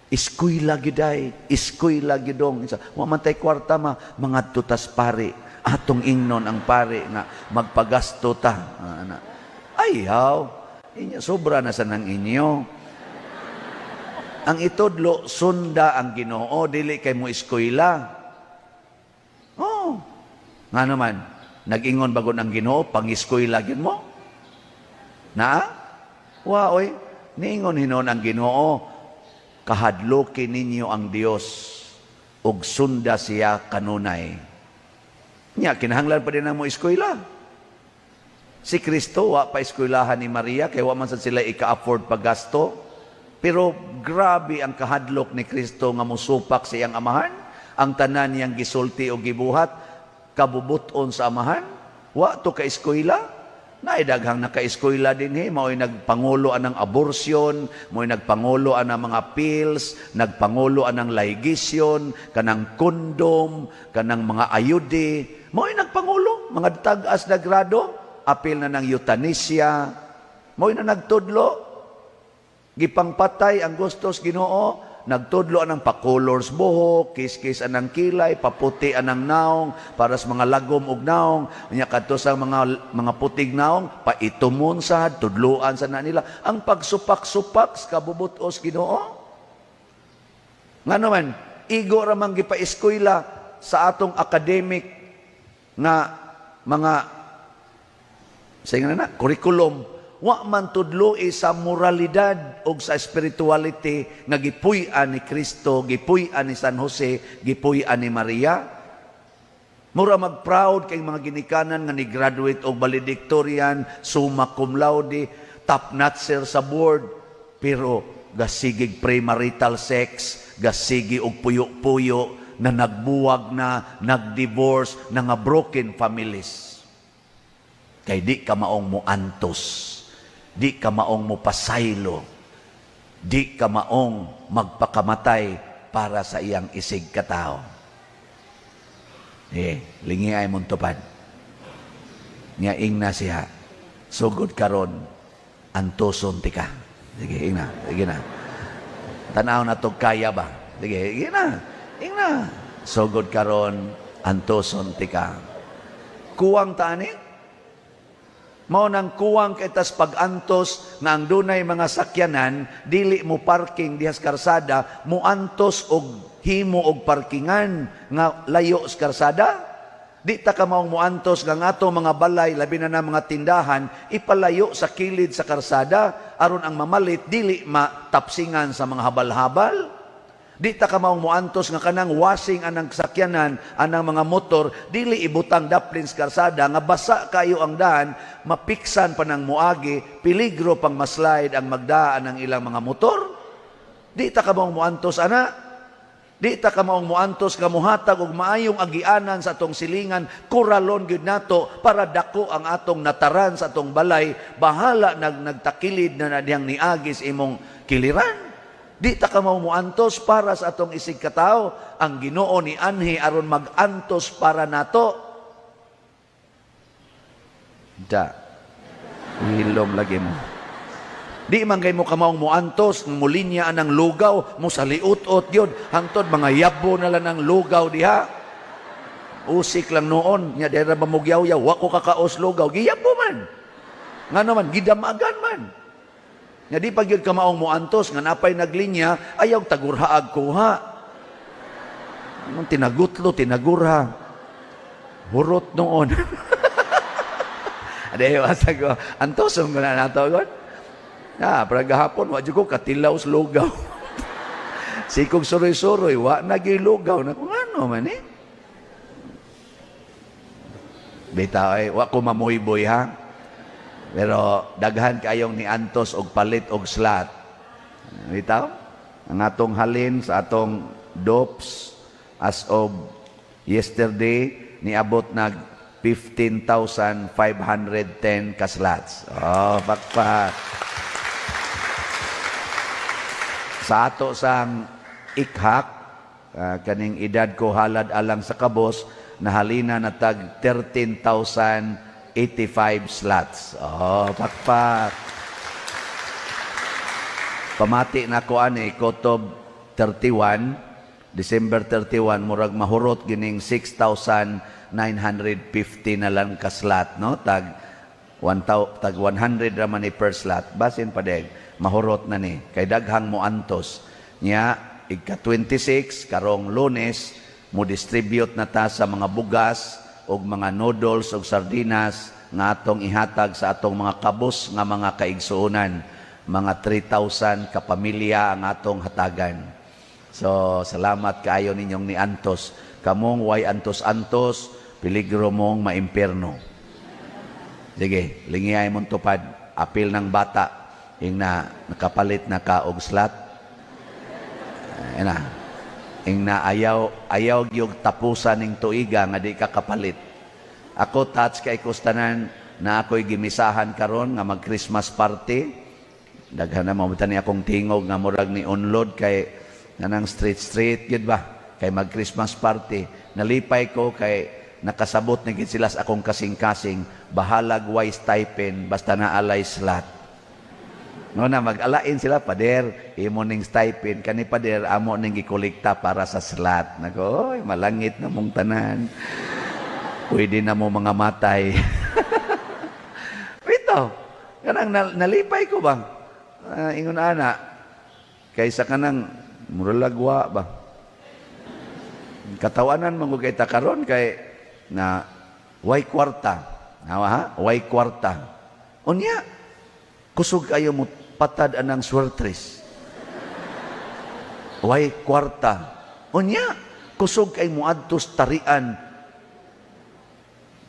iskwela giday, iskwela gidong. Wa man tay kwarta mga tutas pare, atong ingnon ang pare nga magpagasto ta. Ayaw, inyo sobra na sa nang inyo. Ang itudlo sunda ang Ginoo, dili kay mo eskwela. Nga naman, nag-ingon bago ng Ginoo, pang-eskwela gyud mo. Oy, niingon hinon ang Ginoo, kahadlokin ninyo ang Dios ug sunda siya kanunay. Nya kinahanglan pa din ang mo eskwela. Si Kristo wa pa eskwelahan ni Maria kay wa man sad sila ika-afford paggasto. Pero grabe ang kahadlok ni Kristo nga musupak sa iyang amahan. Ang tanan niyang gisulti o gibuhat, kabubuton sa amahan. Wa to ka eskwela. Naidaghang naka-eskwela din mao'y nagpanguloan ng abortion, mo'y nagpanguloan ng mga pills, nagpanguloan ng ligasyon, kanang kondom, kanang mga ayude, mo'y nagpangulo, mga tag-as na grado, apil na ng euthanasia, mo'y na nagtudlo, gipangpatay ang gustos Ginoo, nagtudlo anang pa-colors buhok, kis-kis anang kilay, paputi anang naong, para sa mga lagom og naong, unya kadto sa mga putig naong, paitumon sa tudluan sa na nila. Ang pagsupak-supak sa kabubutos Ginoo. Nga naman, igo ramang gipa-eskwela sa atong academic nga mga curriculum. Wa man tudloi sa moralidad o sa spirituality nga gipuy-an ni Kristo, gipuy-an ni San Jose, gipuy-an ni Maria. Mura mag-proud kay mga ginikanan nga ni graduate og valedictorian, summa cum laude, top notcher sa board, pero gasigig premarital sex, gasigi og puyo-puyo na nagbuwag na, nag-divorce, na nga broken families. Kay di ka maong muantos. Di ka maong mupasaylo, di ka maong magpakamatay para sa iyang isig katao. Lingi ay mong tupad. Ing na siya, sugod karon, antoson ti ka. Sige, ing na. Tanaw na to kaya ba? Sige, ing na. Sugod karon, antoson ti ka. Kuwang tani, mao nang kuwang kay tas pag-antos nga ang dunay mga sakyanan dili mo parking dihas karsada, mo antos og himo og parkingan nga layo sa karsada. Di ta ka maong muantos nga ato mga balay labi na mga tindahan ipalayo sa kilid sa karsada aron ang mamalit dili matapsingan sa mga habal-habal. Di ta ka maong muantos nga kanang washing anang sakyanan, anang mga motor, dili ibutang daplin sa karsada, nga basa kayo ang daan, mapiksan pa ng muagi, peligro pang maslide ang magdaan ng ilang mga motor. Di ta ka maong muantos, ana. Di ta ka maong muantos nga muhatag og maayong agianan sa atong silingan, kuralon gyud nato para dako ang atong nataran sa atong balay, bahala nagtakilid na diyang niagis imong kiliran. Di ta ka muantos para sa atong isig katao, ang Ginoo ni anhi aron mag-antos para nato. Hilom lagi mo. Di man kay mo kamaong muantos, mulinya anang lugaw, mo sa liut-ot yun, hangtod mga yabo na lang ang lugaw diha. Usik lang noon, nya dera ba mo gyaw-yaw, wa ko kakaos lugaw, giyabo man. Nga naman, gidamagan man. Nga di pag yun kamaong muantos, nga napay naglinya, ayaw tagurhaag kuha. Anong tinagutlo, tinagurha. Hurot noon. Aday, wasag ko, antosong ko na nato, God. Para gahapon, wadyo ko katilaw sa lugaw. Sikog suroy-suroy, wa nagilugaw. Na kung ano man Bitaw ay, wa ko mamuhiboy ha. Pero daghan kayong ni antos og palit og slot. Bitaw? Ang atong halin sa atong dopes as of yesterday niabot nag 15,510 ka slots. Oh, pakpak. Sa ato sang ikhak, kaning edad ko halad alang sa kabos, nahalina na tag 13,085 slots. Oh, pakpak. Pamati na ko ani, Kotob 31, December 31, murag mahurot gining 6,950 na lang ka slot, no? Tag 100 raman ni per slot. Basin pa deg, mahurot na ni. Kay daghang mo antos. Nya, ika 26, karong Lunes, mo distribute na ta sa mga bugas, og mga noodles og sardinas nga atong ihatag sa atong mga kabos nga mga kaigsuonan. Mga 3,000 ka pamilya ang atong hatagan. So, salamat kaayo ninyong ni Antos. Kamong way antos-antos, peligro mong maimperno. Sige, lingiyay mong tupad. Apil ng bata, yung nakapalit na ka og slot. Yung ayaw yung tapusan ng tuiga nga di ka kapalit. Ako touch kay kustanan na ako'y gimisahan karon nga mag Christmas party. Daghan na mabutan ni akong tingog nga murag ni unload kay nanang street gid ba, kay mag Christmas party. Nalipay ko kay nakasabot na gid sila sa akong kasing-kasing, bahalag way stipend basta naalay slot. No na mag-alain sila, pader imo ning stipend kani pader amo ning gikolekta para sa slot. Nako, oy, malangit na mong tanan. Pwede na mo mga matay. Ito, kanang nalipay ko ba? Ingon ana, kaysa kanang muralagwa ba? Katawanan mo kay karon kay na way kwarta. Nawa ha? Way kwarta. Unya, kusog ayo mo patad anang swertres. Way kwarta. Unya, kusog ay mo adtos tarian.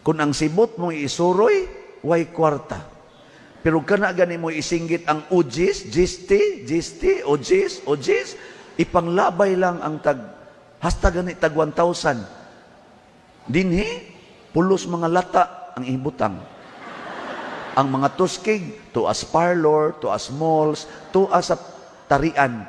Kung ang sibot mo isuroy, way kwarta. Pero kana gani mo isinggit ang ujis, gisti, ujis, ipanglabay lang ang hasta gani tag 1,000. Dinhi, pulos mga lata ang ibutang. Ang mga tuskig, to as parlor, to as malls, to as tarian.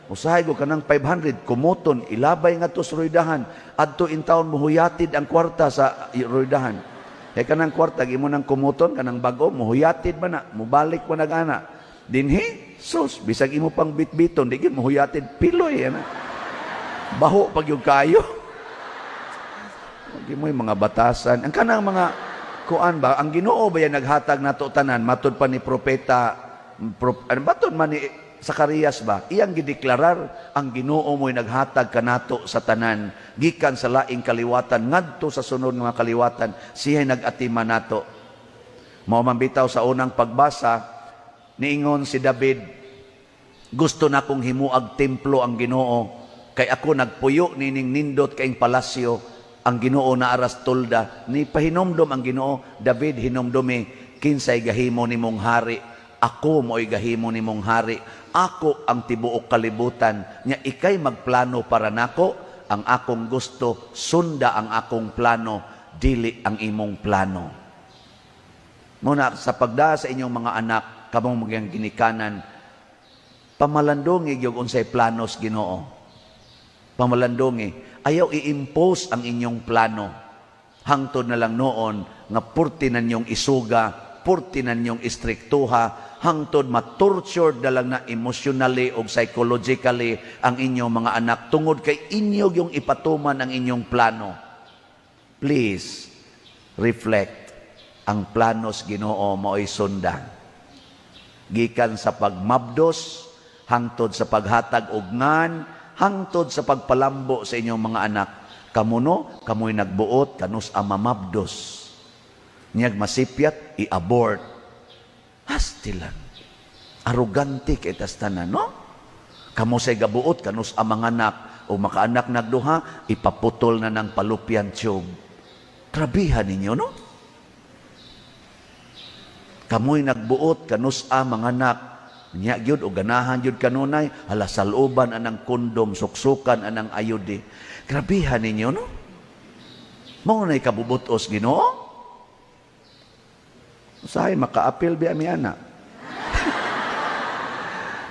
Usahay ko kanang 500, kumuton, ilabay nga to sa roydahan. Adto in taon muhuyatid ang kwarta sa roydahan. Kaya kanang kwarta, imo nang kumuton, kanang bago, muhuyatid ba na, mubalik pa nag-ana. Dinhi, sus, bisag imo pang bitbiton, di gid muhuyatid, piloy, yan. Baho pag yung kayo. Hindi mo yung mga batasan. Ang kanang mga kuan ba, ang Ginoo ba yan naghatag nato tanan, matod pa ni propeta, matod man ni Zacarias ba, iyang gideklarar ang Ginoo mo'y naghatag kanato sa tanan, gikan sa laing kaliwatan, ngadto sa sunod nga kaliwatan, siya'y nag-atima nato. Mao man bitaw sa unang pagbasa, niingon si David, gusto na kong himuag templo ang Ginoo, kay ako nagpuyo nining nindot kaing palasyo, ang Ginoo na aras tolda, ni pahinomdom ang Ginoo, David hinomdomi, kinsay gahimo nimong hari, ako mo'y gahimo nimong hari, ako ang tibuok kalibutan, nya ikay magplano para nako, ang akong gusto, sunda ang akong plano, dili ang imong plano. Muna, sa pagdaa sa inyong mga anak, kamong magyang ginikanan, pamalandungi yung unsay planos Ginoo. Pamalandungi. Ayaw i-impose ang inyong plano. Hangtod na lang noon, nga purti na niyong isuga, purti na niyong istriktuha, hangtod ma-tortured na lang na emotionally o psychologically ang inyong mga anak tungod kay inyo yung ipatuman ang inyong plano. Please, reflect. Ang planos Ginoo mao'y sundan. Gikan sa pagmabdos, hangtod sa paghatag og ngan, hangtod sa pagpalambo sa inyong mga anak. Kamuno, kamoy nagbuot, kanus amamabdos. Niyag masipyat, i-abort. Hastilan. Arugante kay tastanan, no? Kamo say gabuot, kanus amang anak, o makaanak nagduha, ipaputol na ng palupyan tiyog. Grabihan ninyo, no? Kamoy nagbuot, kanus amang anak, niya gyud o ganahan gyud kanunay, hala saluban anang kondom, suksukan anang ayudi. Grabihan ninyo, no? Mao nay kabubutos Ginoo. Usahay makaapil biya mi anak.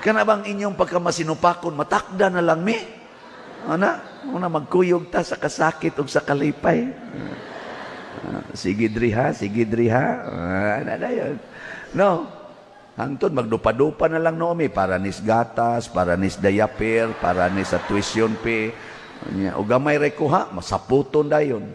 Kana bang inyong pagkamasinupakon matakda na lang mi? Ana, magkuyog ta sa kasakit ug sa kalipay. Sige driha, sige driha. Ana dayon. No. Hangtod magdupa-dupa na lang no mi para nis gatas, para nis diaper, para nis sa tuition fee. O gamay rekuha, masaputon dayon.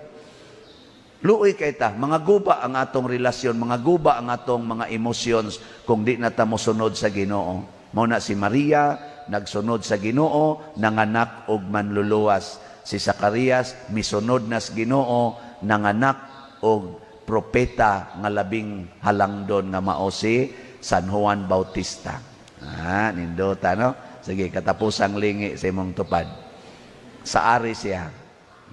Luoy kay ta, mga guba ang atong relasyon, mga guba ang atong mga emotions kung di na ta mosunod sa Ginoo. Mao na si Maria, nagsunod sa Ginoo, nanganak og manluluwas. Si Zacarias, misunod na sa Ginoo, nanganak og propeta nga labing halangdon nga mao si San Juan Bautista. Nindota, no? Sige, katapusang lingi sa imong tupad. Sa ari siya,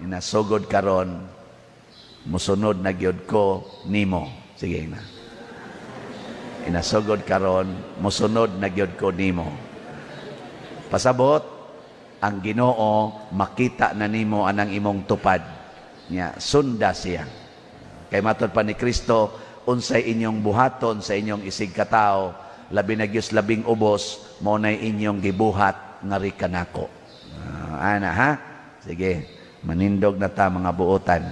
inasugod karon, musunod na gyud ko nimo. Sige na. Inasugod karon, musunod na gyud ko nimo. Pasabot, ang Ginoo makita na nimo anang imong tupad. Nya sunda siya. Kay matod pa ni Kristo, unsay inyong buhaton sa inyong isig katao, labi na gyud labing ubos, mo na inyong gibuhat nga rikanako. Ana ha? Sige, manindog na ta mga buotan.